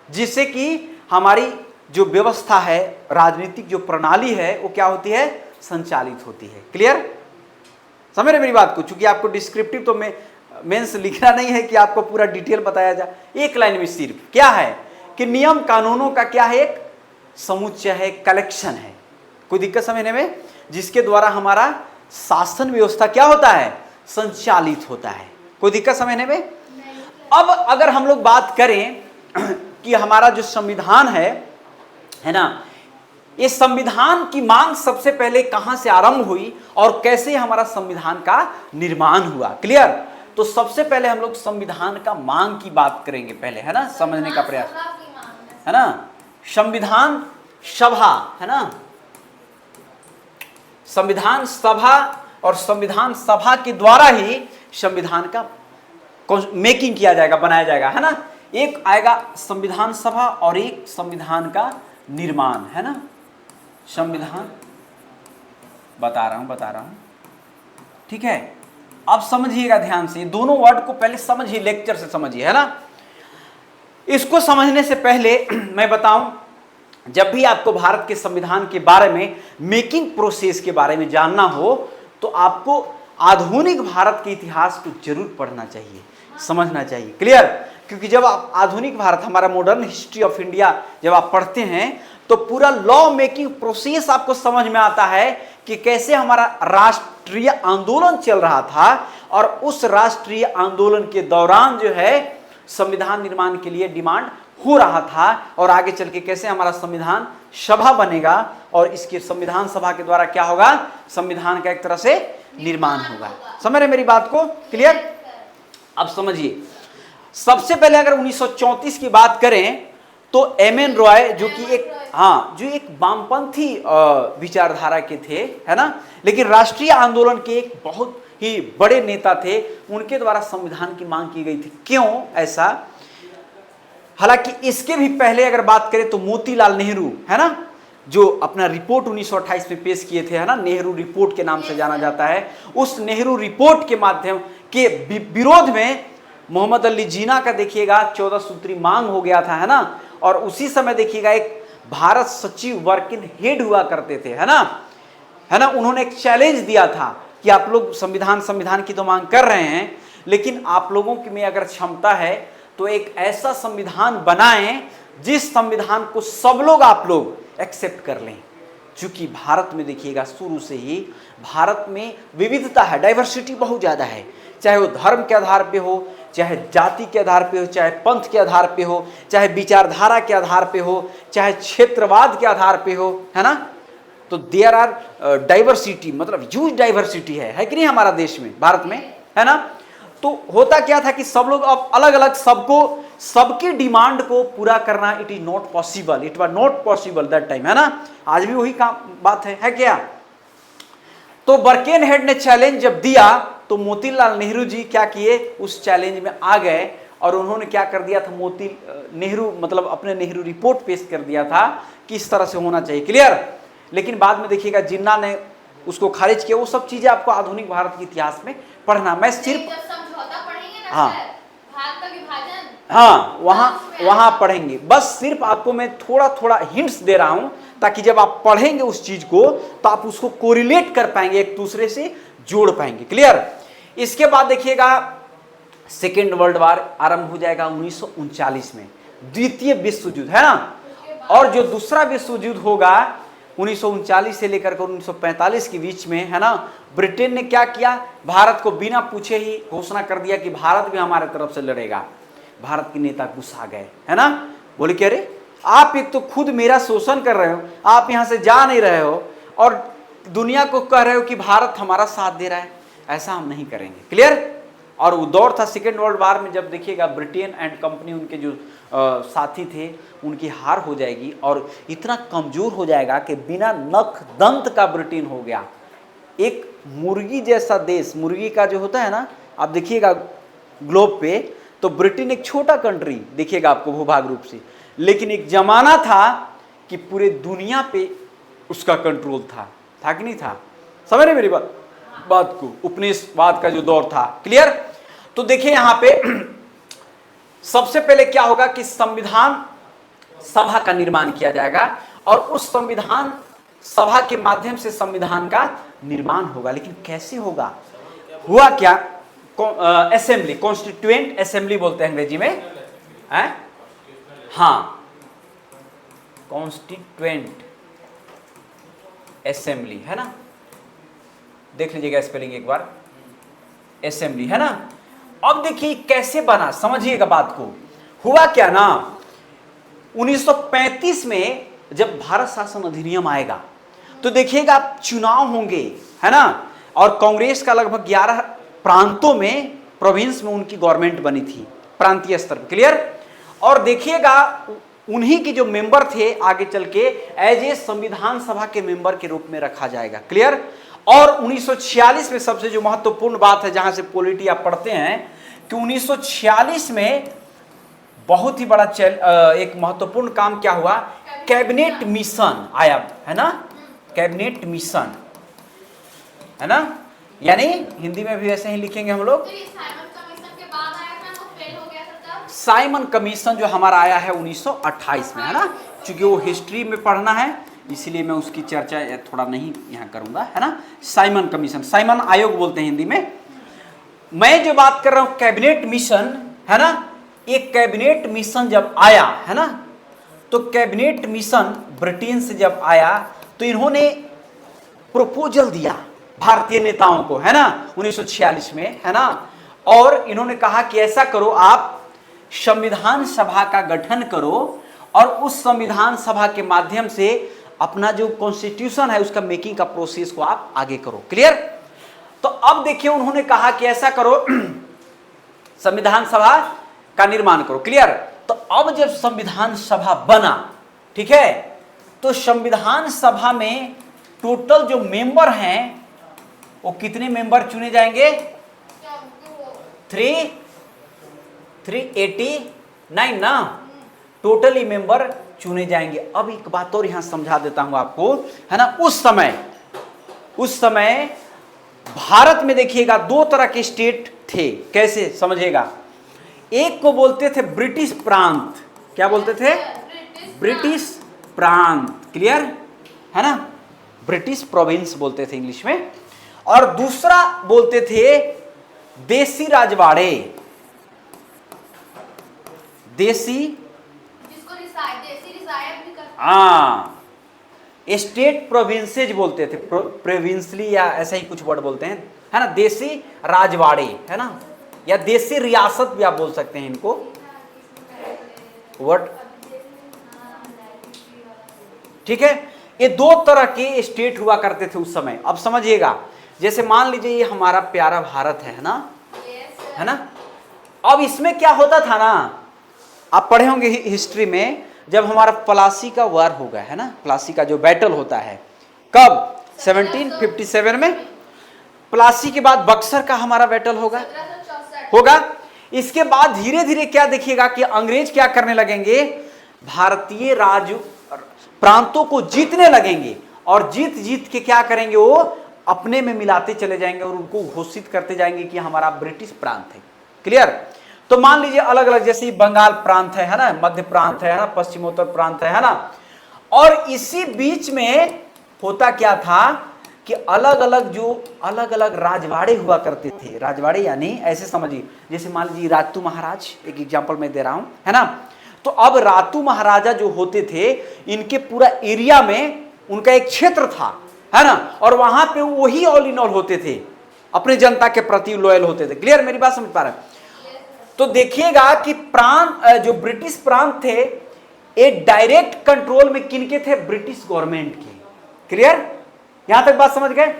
जिससे कि हमारी जो व्यवस्था है, राजनीतिक जो प्रणाली है, वो क्या होती है, संचालित होती है। क्लियर, समझ रहे मेरी बात को। चूंकि आपको डिस्क्रिप्टिव तो मेंस लिखना नहीं है कि आपको पूरा डिटेल बताया जाए, एक लाइन में सिर्फ क्या है कि नियम कानूनों का क्या है, एक समुच्चय है, कलेक्शन है। कोई दिक्कत समझने में, जिसके द्वारा हमारा शासन व्यवस्था क्या होता है, संचालित होता है। कोई दिक्कत समझने में। अब अगर हम लोग बात करें कि हमारा जो संविधान है ना, ये संविधान की मांग सबसे पहले कहां से आरंभ हुई और कैसे हमारा संविधान का निर्माण हुआ, क्लियर। तो सबसे पहले हम लोग संविधान का मांग की बात करेंगे पहले, है ना, समझने का प्रयास, है ना। संविधान सभा, है ना, संविधान सभा, और संविधान सभा के द्वारा ही संविधान का मेकिंग किया जाएगा, बनाया जाएगा, है ना। एक आएगा संविधान सभा और एक संविधान का निर्माण, है ना। संविधान बता रहा हूं, ठीक है। अब समझिएगा ध्यान से, दोनों वर्ड को पहले समझिए, लेक्चर से समझिए, है ना। इसको समझने से पहले मैं बताऊं, जब भी आपको भारत के संविधान के बारे में, मेकिंग प्रोसेस के बारे में जानना हो, तो आपको आधुनिक भारत के इतिहास को जरूर पढ़ना चाहिए, समझना चाहिए, क्लियर। क्योंकि जब आप आधुनिक भारत, हमारा मॉडर्न हिस्ट्री ऑफ इंडिया जब आप पढ़ते हैं, तो पूरा लॉ मेकिंग प्रोसेस आपको समझ में आता है कि कैसे हमारा राष्ट्रीय आंदोलन चल रहा था और उस राष्ट्रीय आंदोलन के दौरान जो है संविधान निर्माण के लिए डिमांड हो रहा था और आगे चल के कैसे हमारा संविधान सभा बनेगा और इसके संविधान सभा के द्वारा क्या होगा, संविधान का एक तरह से निर्माण होगा। समझ रहे मेरी बात को? क्लियर? अब समझिए, सबसे पहले अगर 1934 की बात करें तो एम.एन. रॉय जो कि एक वामपंथी विचारधारा के थे, है ना, लेकिन राष्ट्रीय आंदोलन के एक बहुत ही बड़े नेता थे, उनके द्वारा संविधान की मांग की गई थी। क्यों ऐसा? हालांकि इसके भी पहले अगर बात करें तो मोतीलाल नेहरू, है ना, जो अपना रिपोर्ट 1928 में पेश किए थे, है ना, नेहरू रिपोर्ट के नाम से जाना जाता है। उस नेहरू रिपोर्ट के माध्यम के विरोध में मोहम्मद अली जिन्ना का देखिएगा 14 सूत्री मांग हो गया था, है ना, और उसी समय देखिएगा एक भारत सचिव वर्किंग हेड हुआ करते थे, है ना, उन्होंने एक चैलेंज दिया था कि आप लोग संविधान की तो मांग कर रहे हैं, लेकिन आप लोगों में अगर क्षमता है तो एक ऐसा संविधान बनाएं जिस संविधान को सब लोग आप लोग एक्सेप्ट कर लें। क्योंकि भारत में देखिएगा शुरू से ही भारत में विविधता है, डाइवर्सिटी बहुत ज़्यादा है, चाहे वो धर्म के आधार पे हो, चाहे जाति के आधार पे हो, चाहे पंथ के आधार पे हो, चाहे विचारधारा के आधार पे हो, चाहे क्षेत्रवाद के आधार पे हो, है ना। तो देयर आर डाइवर्सिटी, मतलब ह्यूज डाइवर्सिटी है कि नहीं हमारा देश में, भारत में, है ना। तो होता क्या था कि सब लोग अब अलग अलग सबकी डिमांड को पूरा करना it is not possible, it was not possible that time, है ना। आज भी वही काम बात है क्या। तो बर्केनहेड ने चैलेंज जब दिया तो मोतीलाल नेहरू जी क्या किए, उस चैलेंज में आ गए और उन्होंने क्या कर दिया था, नेहरू मतलब अपने नेहरू रिपोर्ट पेश कर दिया था कि इस तरह से होना चाहिए। क्लियर? लेकिन बाद में देखिएगा जिन्ना ने उसको खारिज किया। वो सब चीजें आपको आधुनिक भारत के इतिहास में पढ़ना, मैं सिर्फ वहां पढ़ेंगे, बस सिर्फ आपको मैं थोड़ा थोड़ा हिंट्स दे रहा हूं ताकि जब आप पढ़ेंगे उस चीज को तो आप उसको कोरिलेट कर पाएंगे, एक दूसरे से जोड़ पाएंगे। क्लियर? इसके बाद देखिएगा सेकेंड वर्ल्ड वॉर आरंभ हो जाएगा 1939 में, द्वितीय विश्व युद्ध, है ना। और जो दूसरा विश्व युद्ध होगा 1939 से लेकर 1945 के बीच में, है ना, ब्रिटेन ने क्या किया, भारत को बिना पूछे ही घोषणा कर दिया कि भारत भी हमारे तरफ से लड़ेगा। भारत के नेता गुस्सा गए, है ना, बोले कि अरे आप एक तो खुद मेरा शोषण कर रहे हो, आप यहाँ से जा नहीं रहे हो और दुनिया को कह रहे हो कि भारत हमारा साथ दे रहा है, ऐसा हम नहीं करेंगे। क्लियर? और वो दौर था सेकेंड वर्ल्ड वॉर में, जब देखिएगा ब्रिटेन एंड कंपनी, उनके जो साथी थे, उनकी हार हो जाएगी और इतना कमजोर हो जाएगा कि बिना नख दंत का ब्रिटेन हो गया। एक मुर्गी जैसा देश, मुर्गी का जो होता है ना, आप देखिएगा ग्लोब पे, तो ब्रिटेन एक छोटा कंट्री देखिएगा आपको भूभाग रूप से, लेकिन एक जमाना था कि पूरे दुनिया पे उसका कंट्रोल था कि नहीं था? समझ रहे मेरी बात को? उपनिवेशवाद का जो दौर था। क्लियर? तो देखिए यहां पे सबसे पहले क्या होगा कि संविधान सभा का निर्माण किया जाएगा और उस संविधान सभा के माध्यम से संविधान का निर्माण होगा। लेकिन कैसे होगा? हुआ क्या, असेंबली, कॉन्स्टिट्यूएंट असेंबली बोलते हैं अंग्रेजी में, है? हाँ, कॉन्स्टिट्यूएंट असेंबली, है ना, देख लीजिएगा स्पेलिंग एक बार, असेंबली, है ना। अब देखिए कैसे बना, समझिएगा बात को। हुआ क्या ना, 1935 में जब भारत शासन अधिनियम आएगा तो देखिएगा आप चुनाव होंगे, है ना, और कांग्रेस का लगभग 11 प्रांतों में, प्रोविंस में उनकी गवर्नमेंट बनी थी, प्रांतीय स्तर पर। क्लियर? और देखिएगा उन्हीं के जो मेंबर थे आगे चल के एज ए संविधान सभा के मेंबर के रूप में रखा जाएगा। क्लियर? और 1946 में सबसे जो महत्वपूर्ण बात है, जहां से पॉलिटी आप पढ़ते हैं, कि 1946 में बहुत ही बड़ा एक महत्वपूर्ण काम क्या हुआ, कैबिनेट मिशन आया, है ना, कैबिनेट मिशन, है ना, यानी हिंदी में भी ऐसे ही लिखेंगे हम लोग। साइमन कमीशन जो हमारा आया है 1928 में, है ना, क्योंकि वो हिस्ट्री में पढ़ना है इसीलिए मैं उसकी चर्चा थोड़ा नहीं यहाँ करूंगा, है ना। साइमन कमीशन, साइमन आयोग बोलते हैं हिंदी में। मैं जो बात कर रहा हूं कैबिनेट मिशन, है ना, एक कैबिनेट मिशन जब आया, है ना, तो कैबिनेट मिशन ब्रिटेन से जब आया तो इन्होंने प्रपोजल दिया, भारतीय नेताओं को, है ना, 1946 में, है ना। और इन्होंने कहा कि ऐसा करो, आप संविधान सभा का गठन करो और उस संविधान सभा के माध्यम से अपना जो कॉन्स्टिट्यूशन है उसका मेकिंग का प्रोसेस को आप आगे करो। क्लियर? तो अब देखिए उन्होंने कहा कि ऐसा करो, संविधान सभा का निर्माण करो। क्लियर? तो अब जब संविधान सभा बना, ठीक है, तो संविधान सभा में टोटल जो मेंबर हैं वो कितने मेंबर चुने जाएंगे? 389 ना, टोटली मेंबर चुने जाएंगे। अब एक बात और यहां समझा देता हूं आपको, है ना। उस समय भारत में देखिएगा दो तरह के स्टेट थे। कैसे समझिएगा? एक को बोलते थे ब्रिटिश प्रांत। क्या बोलते थे? ब्रिटिश प्रांत। क्लियर है ना? ब्रिटिश प्रोविंस बोलते थे इंग्लिश में। और दूसरा बोलते थे देसी राजवाड़े। देसी स्टेट प्रोविंसेज बोलते थे, प्रोविंसली या ऐसा ही कुछ वर्ड बोलते हैं, है ना। देसी राजवाड़े, है ना, या देसी रियासत भी आप बोल सकते हैं इनको वर्ड। ठीक है, ये दो तरह के स्टेट हुआ करते थे उस समय। अब समझिएगा, जैसे मान लीजिए ये हमारा प्यारा भारत है ना, है ना। अब इसमें क्या होता था ना, आप पढ़े होंगे हिस्ट्री में, जब हमारा प्लासी का वार होगा, है ना, प्लासी का जो बैटल होता है, कब? 1757 में। प्लासी के बाद बक्सर का हमारा बैटल होगा। इसके बाद धीरे धीरे क्या देखिएगा कि अंग्रेज क्या करने लगेंगे, भारतीय राज्य प्रांतों को जीतने लगेंगे और जीत जीत के क्या करेंगे, वो अपने में मिलाते चले जाएंगे और उनको घोषित करते जाएंगे कि हमारा ब्रिटिश प्रांत है। क्लियर? तो मान लीजिए अलग अलग, जैसे बंगाल प्रांत है ना, मध्य प्रांत है ना, पश्चिमोत्तर प्रांत है ना। और इसी बीच में होता क्या था कि अलग अलग राजवाड़े हुआ करते थे। राजवाड़े यानी ऐसे समझिए, जैसे मान लीजिए रातू महाराज, एक एग्जांपल मैं दे रहा हूं, है ना। तो अब रातू महाराजा जो होते थे, इनके पूरा एरिया में उनका एक क्षेत्र था, है ना, और वहां पे वही ऑल इन ऑल होते थे, अपने जनता के प्रति लॉयल होते थे। क्लियर? मेरी बात समझ पा रहे हैं? तो देखिएगा कि प्रांत, जो ब्रिटिश प्रांत थे, एक डायरेक्ट कंट्रोल में किनके थे? ब्रिटिश गवर्नमेंट के। क्लियर? यहां तक बात समझ गए?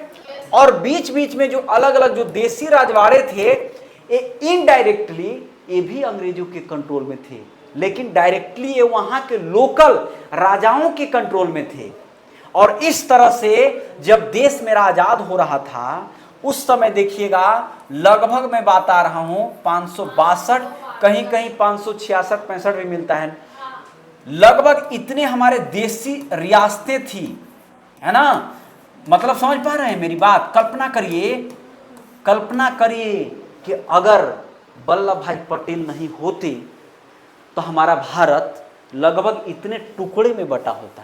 और बीच बीच में जो अलग अलग जो देसी राजवाड़े थे, ये इनडायरेक्टली ये भी अंग्रेजों के कंट्रोल में थे, लेकिन डायरेक्टली ये वहां के लोकल राजाओं के कंट्रोल में थे। और इस तरह से जब देश मेरा आजाद हो रहा था, उस समय देखिएगा लगभग मैं बात आ रहा हूं 562, कहीं कहीं 566-65 भी मिलता है, लगभग इतने हमारे देसी रियासतें थी, है ना। मतलब समझ पा रहे हैं मेरी बात? कल्पना करिए कि अगर वल्लभ भाई पटेल नहीं होते तो हमारा भारत लगभग इतने टुकड़े में बटा होता।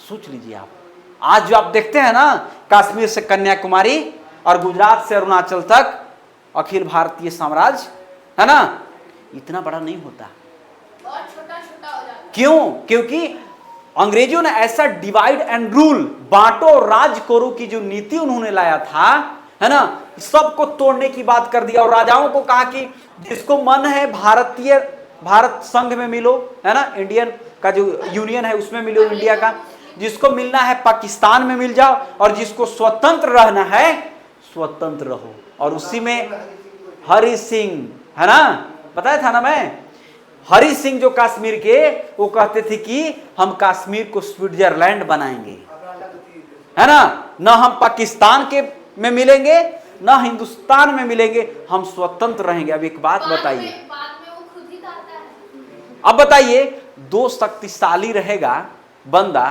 सोच लीजिए आप, आज जो आप देखते हैं ना, कश्मीर से कन्याकुमारी और गुजरात से अरुणाचल तक अखिल भारतीय साम्राज्य, है ना, इतना बड़ा नहीं होता। और छोटा छोटा हो जाता। क्यों? क्योंकि अंग्रेजों ने ऐसा डिवाइड एंड रूल, बांटो और राज करो की जो नीति उन्होंने लाया था, है ना, सबको तोड़ने की बात कर दिया। और राजाओं को कहा कि जिसको मन है भारत संघ में मिलो, है ना, इंडियन का जो यूनियन है उसमें मिलो, इंडिया का, जिसको मिलना है पाकिस्तान में मिल जाओ, और जिसको स्वतंत्र रहना है स्वतंत्र रहो। और उसी में हरि सिंह, है ना, बताया था ना मैं, हरि सिंह जो कश्मीर के, वो कहते थे कि हम कश्मीर को स्विट्जरलैंड बनाएंगे, है ना, न हम पाकिस्तान के में मिलेंगे न हिंदुस्तान में मिलेंगे, हम स्वतंत्र रहेंगे। अब एक बात बताइए, अब बताइए, दो शक्तिशाली रहेगा बंदा,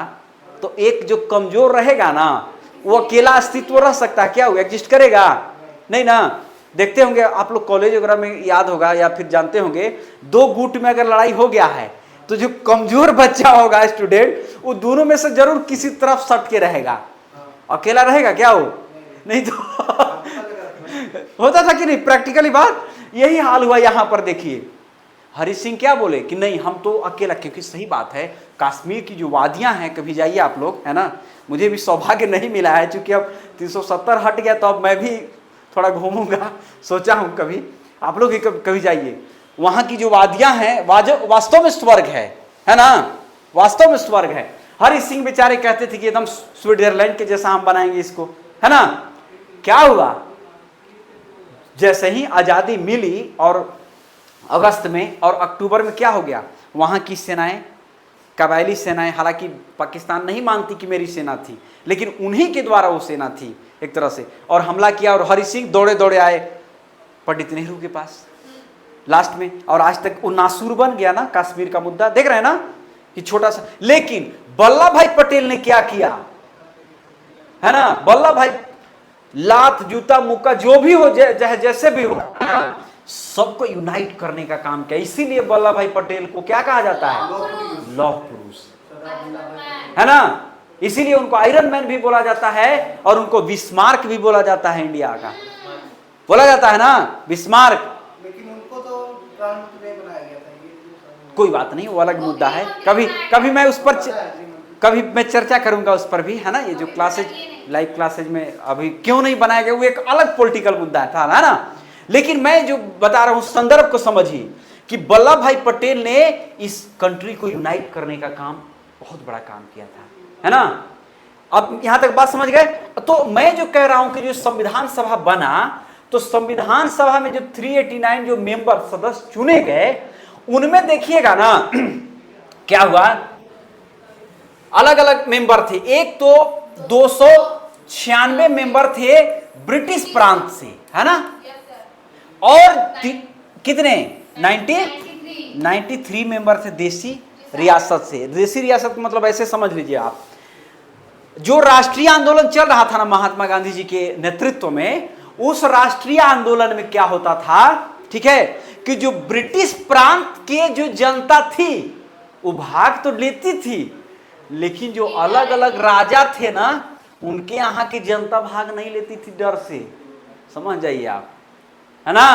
तो एक जो कमजोर रहेगा ना, वो अकेला अस्तित्व रह सकता है क्या? वो एग्जिस्ट करेगा? नहीं ना। देखते होंगे आप लोग कॉलेज वगैरह में, याद होगा या फिर जानते होंगे, दो गुट में अगर लड़ाई हो गया है तो जो कमजोर बच्चा होगा स्टूडेंट, वो दोनों में से जरूर किसी तरफ सट के रहेगा। अकेला रहेगा क्या वो? नहीं तो होता था कि नहीं? प्रैक्टिकली बात यही हाल हुआ यहां पर। देखिए हरि सिंह क्या बोले कि नहीं हम तो अकेला, क्योंकि सही बात है कश्मीर की जो वादियां हैं, कभी जाइए आप लोग, है ना, मुझे भी सौभाग्य नहीं मिला है क्योंकि अब 370 हट गया तो अब मैं भी थोड़ा घूमूंगा, सोचा हूं कभी, आप लोग भी कभी जाइए, वहां की जो वादियां हैं वास्तव में स्वर्ग है ना, वास्तव में स्वर्ग है। हरि सिंह बेचारे कहते थे कि एकदम स्विट्जरलैंड के जैसा हम बनाएंगे इसको, है ना। क्या हुआ, जैसे ही आजादी मिली और अगस्त में और अक्टूबर में क्या हो गया, वहां की सेनाएं, कबायली सेनाएं, हालांकि पाकिस्तान नहीं मानती कि मेरी सेना थी, लेकिन उन्हीं के द्वारा वो सेना थी एक तरह से, और हमला किया और हरि सिंह दौड़े दौड़े आए पंडित नेहरू के पास लास्ट में, और आज तक वो नासूर बन गया ना कश्मीर का मुद्दा, देख रहे हैं ना कि छोटा सा। लेकिन वल्लभ भाई पटेल ने क्या किया, है ना, वल्लभ भाई लात जूता मुक्का जो भी हो, जैसे भी हो, सबको यूनाइट करने का काम किया। इसीलिए वल्लभ भाई पटेल को क्या कहा जाता है, लौह पुरुष, है ना। इसीलिए उनको आयरन मैन भी बोला जाता है और उनको बिस्मार्क भी बोला जाता है, इंडिया का बोला जाता है ना बिस्मार्क। लेकिन उनको तो प्रधानमंत्री नहीं बनाया गया था, कोई बात नहीं, वो अलग मुद्दा है, कभी मैं उस पर कभी मैं चर्चा करूंगा उस पर भी, है ना। ये जो क्लासेज, लाइव क्लासेज में अभी क्यों नहीं बनाया गया, वो एक अलग पॉलिटिकल मुद्दा था, है ना। लेकिन मैं जो बता रहा हूं संदर्भ को समझिए कि वल्लभ भाई पटेल ने इस कंट्री को यूनाइट करने का काम, बहुत बड़ा काम किया था, है ना। अब यहां तक बात समझ गए। तो मैं जो कह रहा हूं कि जो संविधान सभा बना, तो संविधान सभा में जो 389 जो मेंबर सदस्य चुने गए, उनमें देखिएगा ना क्या हुआ, अलग अलग मेंबर थे। एक तो 296 मेंबर थे ब्रिटिश प्रांत से, है ना, और कितने 93 मेंबर थे देसी रियासत से। देसी रियासत मतलब ऐसे समझ लीजिए आप, जो राष्ट्रीय आंदोलन चल रहा था ना महात्मा गांधी जी के नेतृत्व में, उस राष्ट्रीय आंदोलन में क्या होता था, ठीक है, कि जो ब्रिटिश प्रांत के जो जनता थी वो भाग तो लेती थी, लेकिन जो अलग अलग राजा थे ना, उनके यहाँ की जनता भाग नहीं लेती थी डर से, समझ जाइए आप, है ना।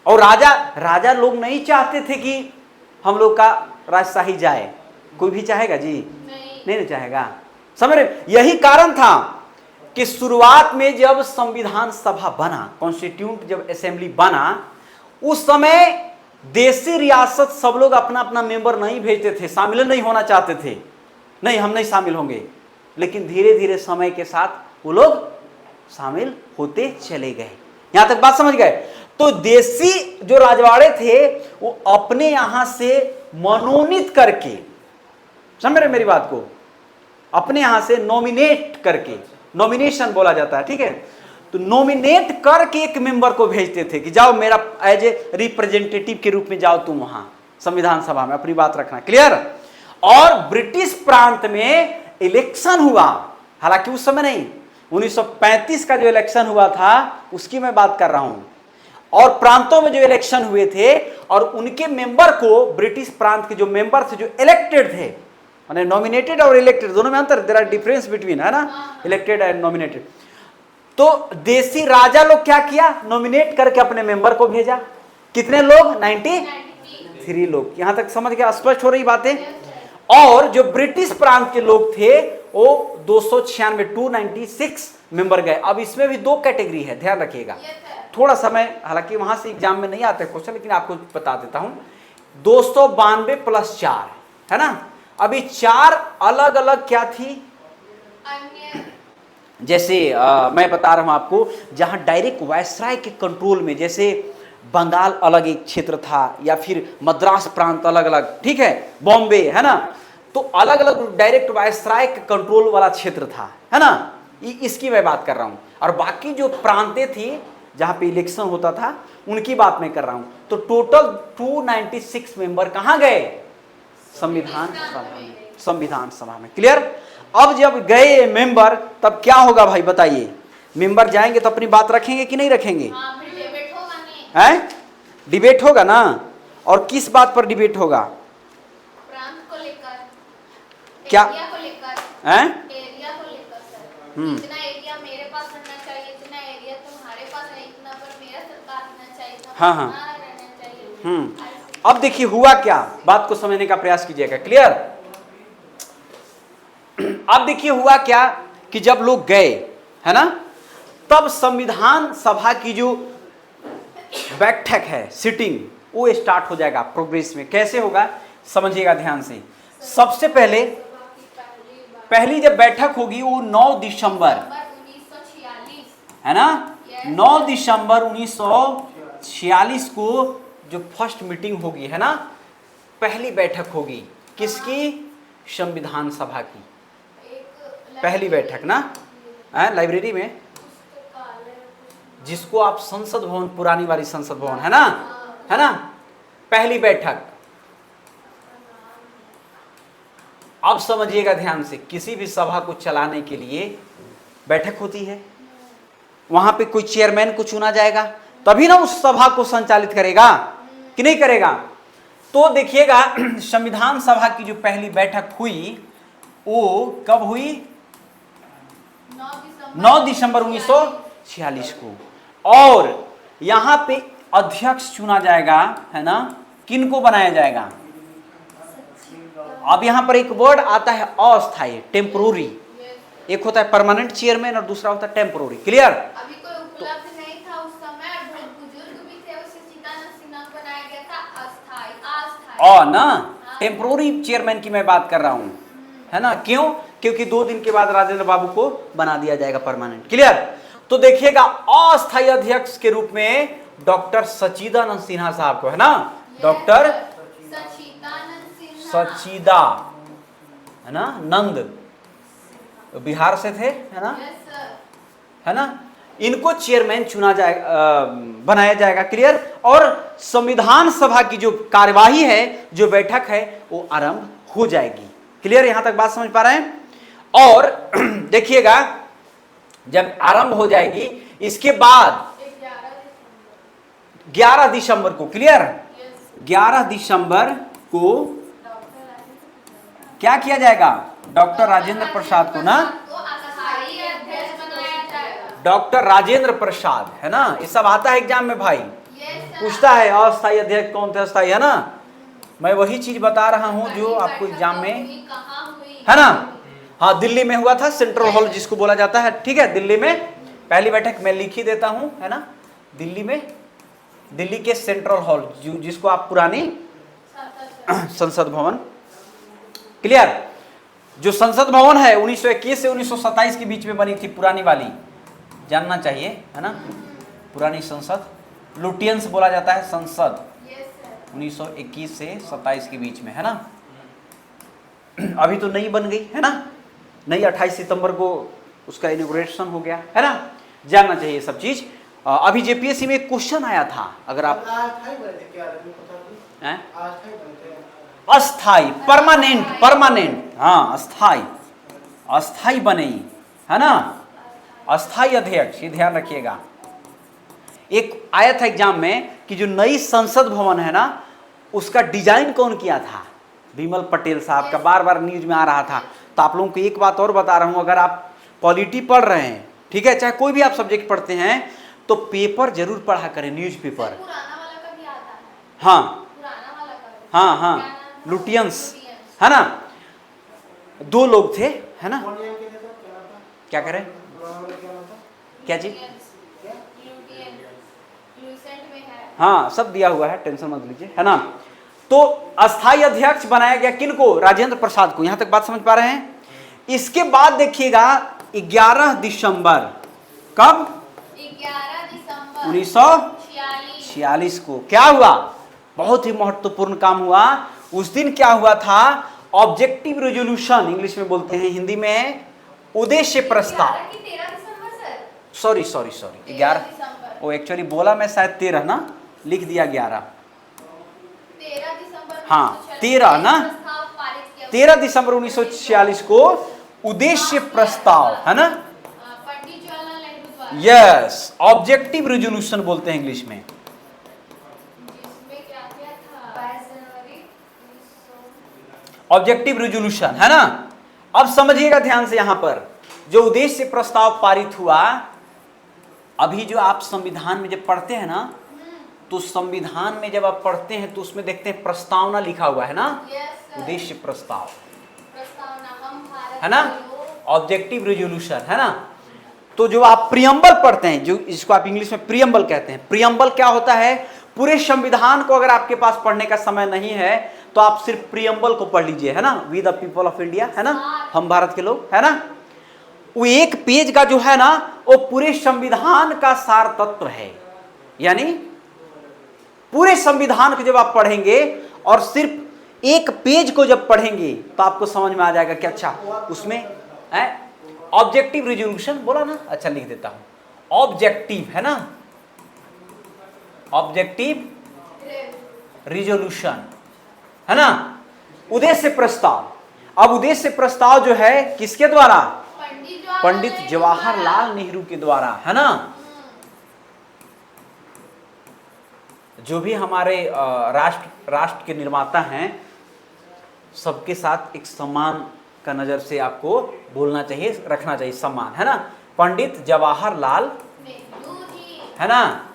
और राजा लोग नहीं चाहते थे कि हम लोग का राजशाही जाए, कोई भी चाहेगा जी, नहीं चाहेगा, समझ रहे। यही कारण था कि शुरुआत में जब संविधान सभा बना, कॉन्स्टिट्यूंट जब असेंबली बना, उस समय देसी रियासत सब लोग अपना अपना मेंबर नहीं भेजते थे, शामिल नहीं होना चाहते थे, नहीं हम नहीं शामिल होंगे। लेकिन धीरे धीरे समय के साथ वो लोग शामिल होते चले गए। यहां तक बात समझ गए। तो देसी जो राजवाड़े थे वो अपने यहां से मनोनीत करके, समझ रहे मेरी बात को, अपने यहां से नॉमिनेट करके, नॉमिनेशन बोला जाता है, ठीक है, तो नॉमिनेट करके एक मेंबर को भेजते थे कि जाओ मेरा एज ए रिप्रेजेंटेटिव के रूप में जाओ तुम वहां संविधान सभा में, अपनी बात रखना, क्लियर। और ब्रिटिश प्रांत में इलेक्शन हुआ, हालांकि उस समय नहीं, 1935 का जो इलेक्शन हुआ था उसकी मैं बात कर रहा हूं, और प्रांतों में जो इलेक्शन हुए थे और उनके मेंबर को, ब्रिटिश प्रांत के जो मेंबर थे जो इलेक्टेड थे, माने नॉमिनेटेड और इलेक्टेड दोनों में अंतर, देयर आर डिफरेंस बिटवीन, है ना, इलेक्टेड एंड नॉमिनेटेड। तो देसी राजा लोग क्या किया, नॉमिनेट करके अपने मेंबर को भेजा। कितने लोग, 93 लोग। यहां तक समझ गया, स्पष्ट हो रही बातें। और जो ब्रिटिश प्रांत के लोग थे वो 296 मेंबर गए। अब इसमें भी दो कैटेगरी है, ध्यान रखिएगा, थोड़ा समय, हालांकि वहां से एग्जाम में नहीं आते क्वेश्चन, लेकिन आपको बता देता हूं, 292 + 4, है ना। अभी 4 अलग अलग क्या थी, जैसे मैं बता रहा हूं आपको, जहां डायरेक्ट वायसराय के कंट्रोल में, जैसे बंगाल अलग एक क्षेत्र था, या फिर मद्रास प्रांत अलग अलग, ठीक है, बॉम्बे, है ना, तो अलग अलग डायरेक्ट वायसराय के कंट्रोल वाला क्षेत्र था, है ना, इसकी मैं बात कर रहा हूं। और बाकी जो प्रांतें थी जहां पे इलेक्शन होता था उनकी बात मैं कर रहा हूं। तो टोटल 296 मेंबर कहां गए, संविधान सभा में, संविधान सभा में, क्लियर। अब जब गए मेंबर, तब क्या होगा भाई बताइए, मेंबर जाएंगे तो अपनी बात रखेंगे कि नहीं रखेंगे, हैं, डिबेट होगा ना। और किस बात पर डिबेट होगा, प्रांत को लेकर, क्या, एरिया को लेकर, हैं, एरिया को लेकर सर, इतना एरिया मेरे पास रहना चाहिए, इतना एरिया तुम्हारे पास है, इतना पर मेरा सरकार रहना चाहिए, हाँ, हाँ, रहना चाहिए, अब देखिए हुआ क्या, बात को समझने का प्रयास कीजिएगा। क्लियर? अब देखिए हुआ क्या कि जब लोग गए, है ना, तब संविधान सभा की जो बैठक है, सिटिंग, वो स्टार्ट हो जाएगा प्रोग्रेस में। कैसे होगा समझिएगा ध्यान से। सबसे पहले पहली जब बैठक होगी वो 9 दिसंबर, 1946 है ना, 9 दिसंबर 1946 को जो फर्स्ट मीटिंग होगी, है ना, पहली बैठक होगी किसकी? संविधान सभा की पहली बैठक ना, लाइब्रेरी में, जिसको आप संसद भवन, पुरानी वाली संसद भवन, है ना, है ना, पहली बैठक। अब समझिएगा ध्यान से, किसी भी सभा को चलाने के लिए बैठक होती है, वहां पे कोई चेयरमैन को चुना जाएगा, तभी ना उस सभा को संचालित करेगा कि नहीं करेगा। तो देखिएगा संविधान सभा की जो पहली बैठक हुई वो कब हुई? 9 दिसंबर 1946 को। और यहां पे अध्यक्ष चुना जाएगा, है ना, किन को बनाया जाएगा? अब यहां पर एक वर्ड आता है अस्थायी, टेम्पोररी। एक होता है परमानेंट चेयरमैन और दूसरा होता है टेम्पोररी। क्लियर? अभी कोई उपलब्ध नहीं था उस समय, बहुत बुजुर्ग भी थे, उसे चिदानंद सिन्हा को बनाया गया था अस्थायी ना, टेम्पोररी चेयरमैन की मैं बात कर रहा हूं, है ना। क्यों? क्योंकि 2 दिन के बाद राजेंद्र बाबू को बना दिया जाएगा परमानेंट। क्लियर? तो देखिएगा अस्थायी अध्यक्ष के रूप में डॉक्टर सच्चिदानंद सिन्हा साहब को, है ना, डॉक्टर सच्चिदा, है ना, नंद, बिहार से थे, है ना, है ना, इनको चेयरमैन चुना जाएगा, बनाया जाएगा। क्लियर? और संविधान सभा की जो कार्यवाही है, जो बैठक है, वो आरंभ हो जाएगी। क्लियर? यहां तक बात समझ पा रहे हैं? और देखिएगा जब आरंभ हो जाएगी, इसके बाद 11 दिसंबर को, क्लियर, 11 दिसंबर को क्या किया जाएगा? डॉक्टर राजेंद्र प्रसाद को ना, डॉक्टर राजेंद्र प्रसाद, है ना, ये सब आता है एग्जाम में भाई, पूछता है अस्थायी अध्यक्ष कौन थे, अस्थायी, है ना। मैं वही चीज बता रहा हूं जो आपको एग्जाम में, है ना। हाँ, दिल्ली में हुआ था, सेंट्रल हॉल जिसको बोला जाता है। ठीक है, दिल्ली में पहली बैठक मैं लिख ही देता हूं, है ना, दिल्ली में, दिल्ली के सेंट्रल हॉल जिसको आप पुरानी संसद भवन। क्लियर? जो संसद भवन है 1921 से 1927 के बीच में बनी थी, पुरानी वाली, जानना चाहिए, है ना, पुरानी संसद, लुटियंस बोला जाता है संसद, 1921 से 27 के बीच में, है ना। अभी तो नई बन गई, है ना, नई 28 सितंबर को उसका इनॉग्रेशन हो गया, है ना, जानना चाहिए सब चीज। अभी जेपीएससी में एक क्वेश्चन आया था, अगर आप अस्थाई, परमानेंट, परमानेंट, हाँ, अस्थाई, अस्थाई बने, है ना, अस्थाई अध्यक्ष, ये ध्यान रखिएगा। एक आया था एग्जाम में कि जो नई संसद भवन है ना, उसका डिजाइन कौन किया था? विमल पटेल साहब का, बार बार न्यूज में आ रहा था। तो आप लोगों को एक बात और बता रहा हूं, अगर आप पॉलिटी पढ़ रहे हैं, ठीक है, चाहे कोई भी आप सब्जेक्ट पढ़ते हैं, तो पेपर जरूर पढ़ा करें, न्यूज़पेपर। हाँ हाँ हाँ, लुटियंस, है ना, 2 लोग थे, है ना, क्या करें, क्या चीज, हाँ, सब दिया हुआ है, टेंशन मत लीजिए, है ना। तो अस्थायी अध्यक्ष बनाया गया किनको? राजेंद्र प्रसाद को। यहां तक बात समझ पा रहे हैं? इसके बाद देखिएगा 11 दिसंबर, कब? 11 दिसंबर 1946 को क्या हुआ? बहुत ही महत्वपूर्ण काम हुआ। उस दिन क्या हुआ था? ऑब्जेक्टिव रेजोल्यूशन, इंग्लिश में बोलते हैं, हिंदी में उद्देश्य प्रस्ताव। सॉरी 11, वो एक्चुअली बोला मैं शायद 13 ना, लिख दिया 11, 13 दिसंबर, हाँ 13 ना, 13 दिसंबर 1946 को उद्देश्य प्रस्ताव, है ना, पंडित जवाहरलाल नेहरू द्वारा, यस, ऑब्जेक्टिव रेजोल्यूशन बोलते हैं इंग्लिश में। जिसमें क्या क्या था? 22 जनवरी ऑब्जेक्टिव रेजोल्यूशन, है ना। अब समझिएगा ध्यान से, यहां पर जो उद्देश्य प्रस्ताव पारित हुआ, अभी जो आप संविधान में जब पढ़ते हैं ना, तो संविधान में जब आप पढ़ते हैं तो उसमें देखते हैं प्रस्तावना लिखा हुआ है ना, यस सर। उद्देश्य प्रस्ताव प्रस्तावना हम भारत है ना, के लोग। ऑब्जेक्टिव रेजोल्यूशन है ना। तो जो आप प्रियम्बल पढ़ते हैं, जो इसको आप इंग्लिश में प्रियम्बल कहते हैं, प्रियम्बल क्या होता है, पूरे संविधान को अगर आपके पास पढ़ने का समय नहीं है तो आप सिर्फ प्रियम्बल को पढ़ लीजिए, है ना, we the people of India, है ना, हम भारत के लोग, है ना। वो एक पेज का जो है ना वो पूरे संविधान का सार तत्व है। यानी पूरे संविधान को जब आप पढ़ेंगे और सिर्फ एक पेज को जब पढ़ेंगे तो आपको समझ में आ जाएगा कि अच्छा उसमें है ऑब्जेक्टिव रेजोल्यूशन बोला ना, अच्छा लिख देता हूं, ऑब्जेक्टिव है ना, ऑब्जेक्टिव रेजोल्यूशन है ना, उद्देश्य प्रस्ताव। अब उद्देश्य प्रस्ताव जो है किसके द्वारा, पंडित जवाहरलाल नेहरू के द्वारा, है ना। जो भी हमारे राष्ट्र के निर्माता हैं सबके साथ एक सम्मान का नजर से आपको बोलना चाहिए, रखना चाहिए सम्मान, है ना, पंडित जवाहरलाल है ना।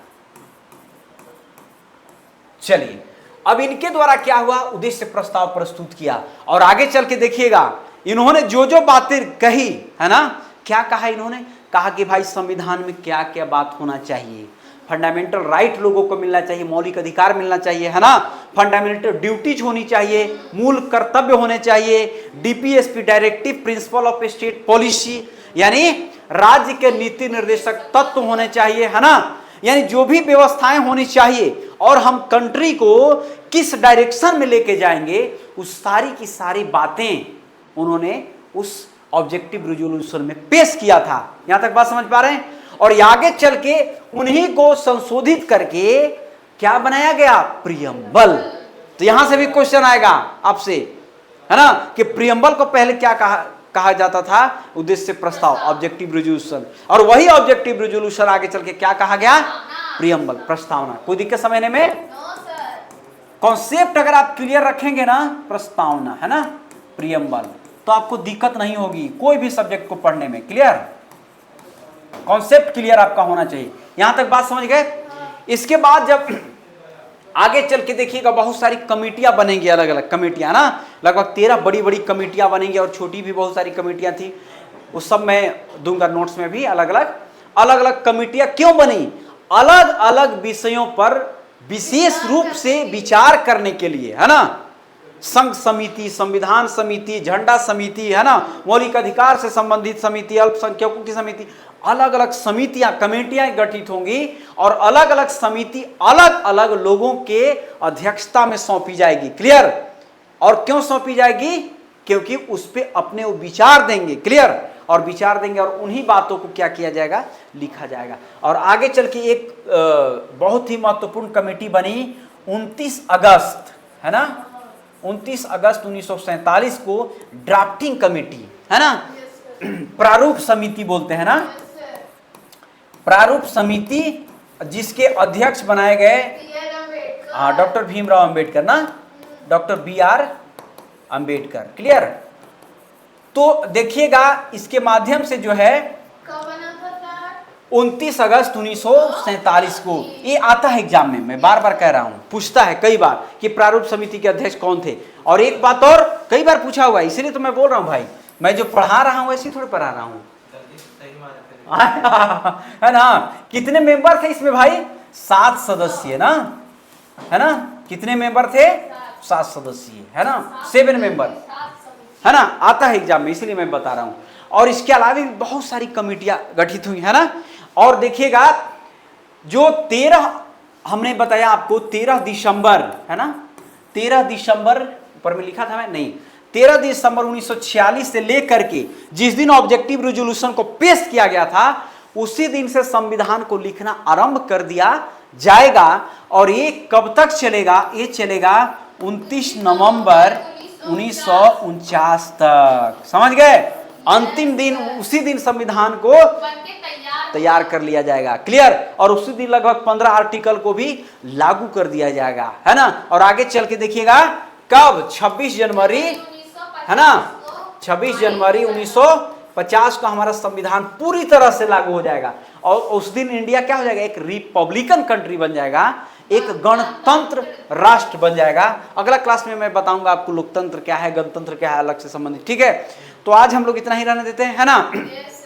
चलिए अब इनके द्वारा क्या हुआ, उद्देश्य प्रस्ताव प्रस्तुत किया और आगे चल के देखिएगा इन्होंने जो जो बातें कही, है ना, क्या कहा इन्होंने, कहा कि भाई संविधान में क्या क्या बात होना चाहिए, फंडामेंटल राइट लोगों को मिलना चाहिए, मौलिक अधिकार मिलना चाहिए, है ना, फंडामेंटल ड्यूटीज होनी चाहिए, मूल कर्तव्य होने चाहिए, DPSP directive principle of state policy, यानी राज्य के नीति निर्देशक तत्व होने चाहिए, है ना, यानी जो भी व्यवस्थाएं होनी चाहिए और हम कंट्री को किस डायरेक्शन में लेके जाएंगे उस सारी की सारी बातें उन्होंने उस ऑब्जेक्टिव रेजोल्यूशन में पेश किया था। यहां तक बात समझ पा रहे हैं। और आगे चल के उन्हीं को संशोधित करके क्या बनाया गया, प्रियम्बल। तो यहां से भी क्वेश्चन आएगा आपसे, है ना, कि प्रियम्बल को पहले क्या कहा जाता था, उद्देश्य प्रस्ताव, ऑब्जेक्टिव रेजोल्यूशन, और वही ऑब्जेक्टिव रेजोल्यूशन आगे चल के क्या कहा गया, प्रियम्बल, प्रस्तावना। कोई दिक्कत समझने में, कॉन्सेप्ट अगर आप क्लियर रखेंगे ना, प्रस्तावना है ना, प्रियम्बल, तो आपको दिक्कत नहीं होगी कोई भी सब्जेक्ट को पढ़ने में। क्लियर, कॉन्सेप्ट क्लियर आपका होना चाहिए। यहां तक बात समझ गए। इसके बाद जब आगे चल के देखिएगा बहुत सारी कमेटियां बनेंगी, अलग अलग कमेटियां ना, लगभग 13 बड़ी बड़ी कमेटियां बनेंगी और छोटी भी बहुत सारी कमेटियां थी, उस सब मैं दूंगा नोट्स में भी। अलग अलग कमेटियां क्यों बनी, अलग अलग विषयों पर विशेष रूप से विचार करने के लिए, है ना। संघ समिति, संविधान समिति, झंडा समिति, है ना, मौलिक अधिकार से संबंधित समिति, अल्पसंख्यकों की समिति, अलग अलग समितियां, कमेटियां गठित होंगी और अलग अलग समिति अलग अलग लोगों के अध्यक्षता में सौंपी जाएगी। क्लियर, और क्यों सौंपी जाएगी, क्योंकि उस पर अपने वो विचार देंगे। क्लियर, और विचार देंगे और उन्हीं बातों को क्या किया जाएगा, लिखा जाएगा। और आगे चल के एक बहुत ही महत्वपूर्ण कमेटी बनी 29 अगस्त, है ना, 29 अगस्त 1947 को ड्राफ्टिंग कमेटी, है ना, प्रारूप समिति बोलते हैं ना, प्रारूप समिति, जिसके अध्यक्ष बनाए गए डॉक्टर भीमराव अंबेडकर ना, डॉक्टर BR अंबेडकर। क्लियर, तो देखिएगा इसके माध्यम से जो है 29 अगस्त 1947 को, ये आता है एग्जाम में, मैं बार बार कह रहा हूं, पूछता है कई बार कि प्रारूप समिति के अध्यक्ष कौन थे। और एक बात और कई बार पूछा हुआ है, इसीलिए तो मैं बोल रहा हूं भाई, मैं जो पढ़ा रहा हूं ऐसे थोड़ी पढ़ा रहा हूं है ना। कितने मेंबर थे इसमें भाई, 7 सदस्य ना, है ना, कितने मेंबर थे, 7 सदस्य, है ना, 7 मेंबर, है ना, आता है एग्जाम में, इसलिए मैं बता रहा हूं। और इसके अलावा भी बहुत सारी कमेटियां गठित हुई, है ना। और देखिएगा जो 13 हमने बताया आपको 13 दिसंबर, है ना, 13 दिसंबर ऊपर में लिखा था मैं, नहीं, 13 दिसंबर 1946 से लेकर के जिस दिन ऑब्जेक्टिव रेजोल्यूशन को पेश किया गया था उसी दिन से संविधान को लिखना आरंभ कर दिया जाएगा। और ये कब तक चलेगा, ये चलेगा 29 नवंबर 1949 तक। समझ गए, अंतिम दिन, उसी दिन संविधान को तैयार कर लिया जाएगा। क्लियर, और उसी दिन लगभग 15 आर्टिकल को भी लागू कर दिया जाएगा, है ना। और आगे चल के देखिएगा कब, 26 जनवरी, है ना, 26 जनवरी 1950 को हमारा संविधान पूरी तरह से लागू हो जाएगा। और उस दिन इंडिया क्या हो जाएगा, एक रिपब्लिकन कंट्री बन जाएगा, एक गणतंत्र राष्ट्र बन जाएगा। अगला क्लास में मैं बताऊंगा आपको लोकतंत्र क्या है, गणतंत्र क्या है, अलग से संबंधित। ठीक है, तो आज हम लोग इतना ही रहने देते हैं, है ना। Yes.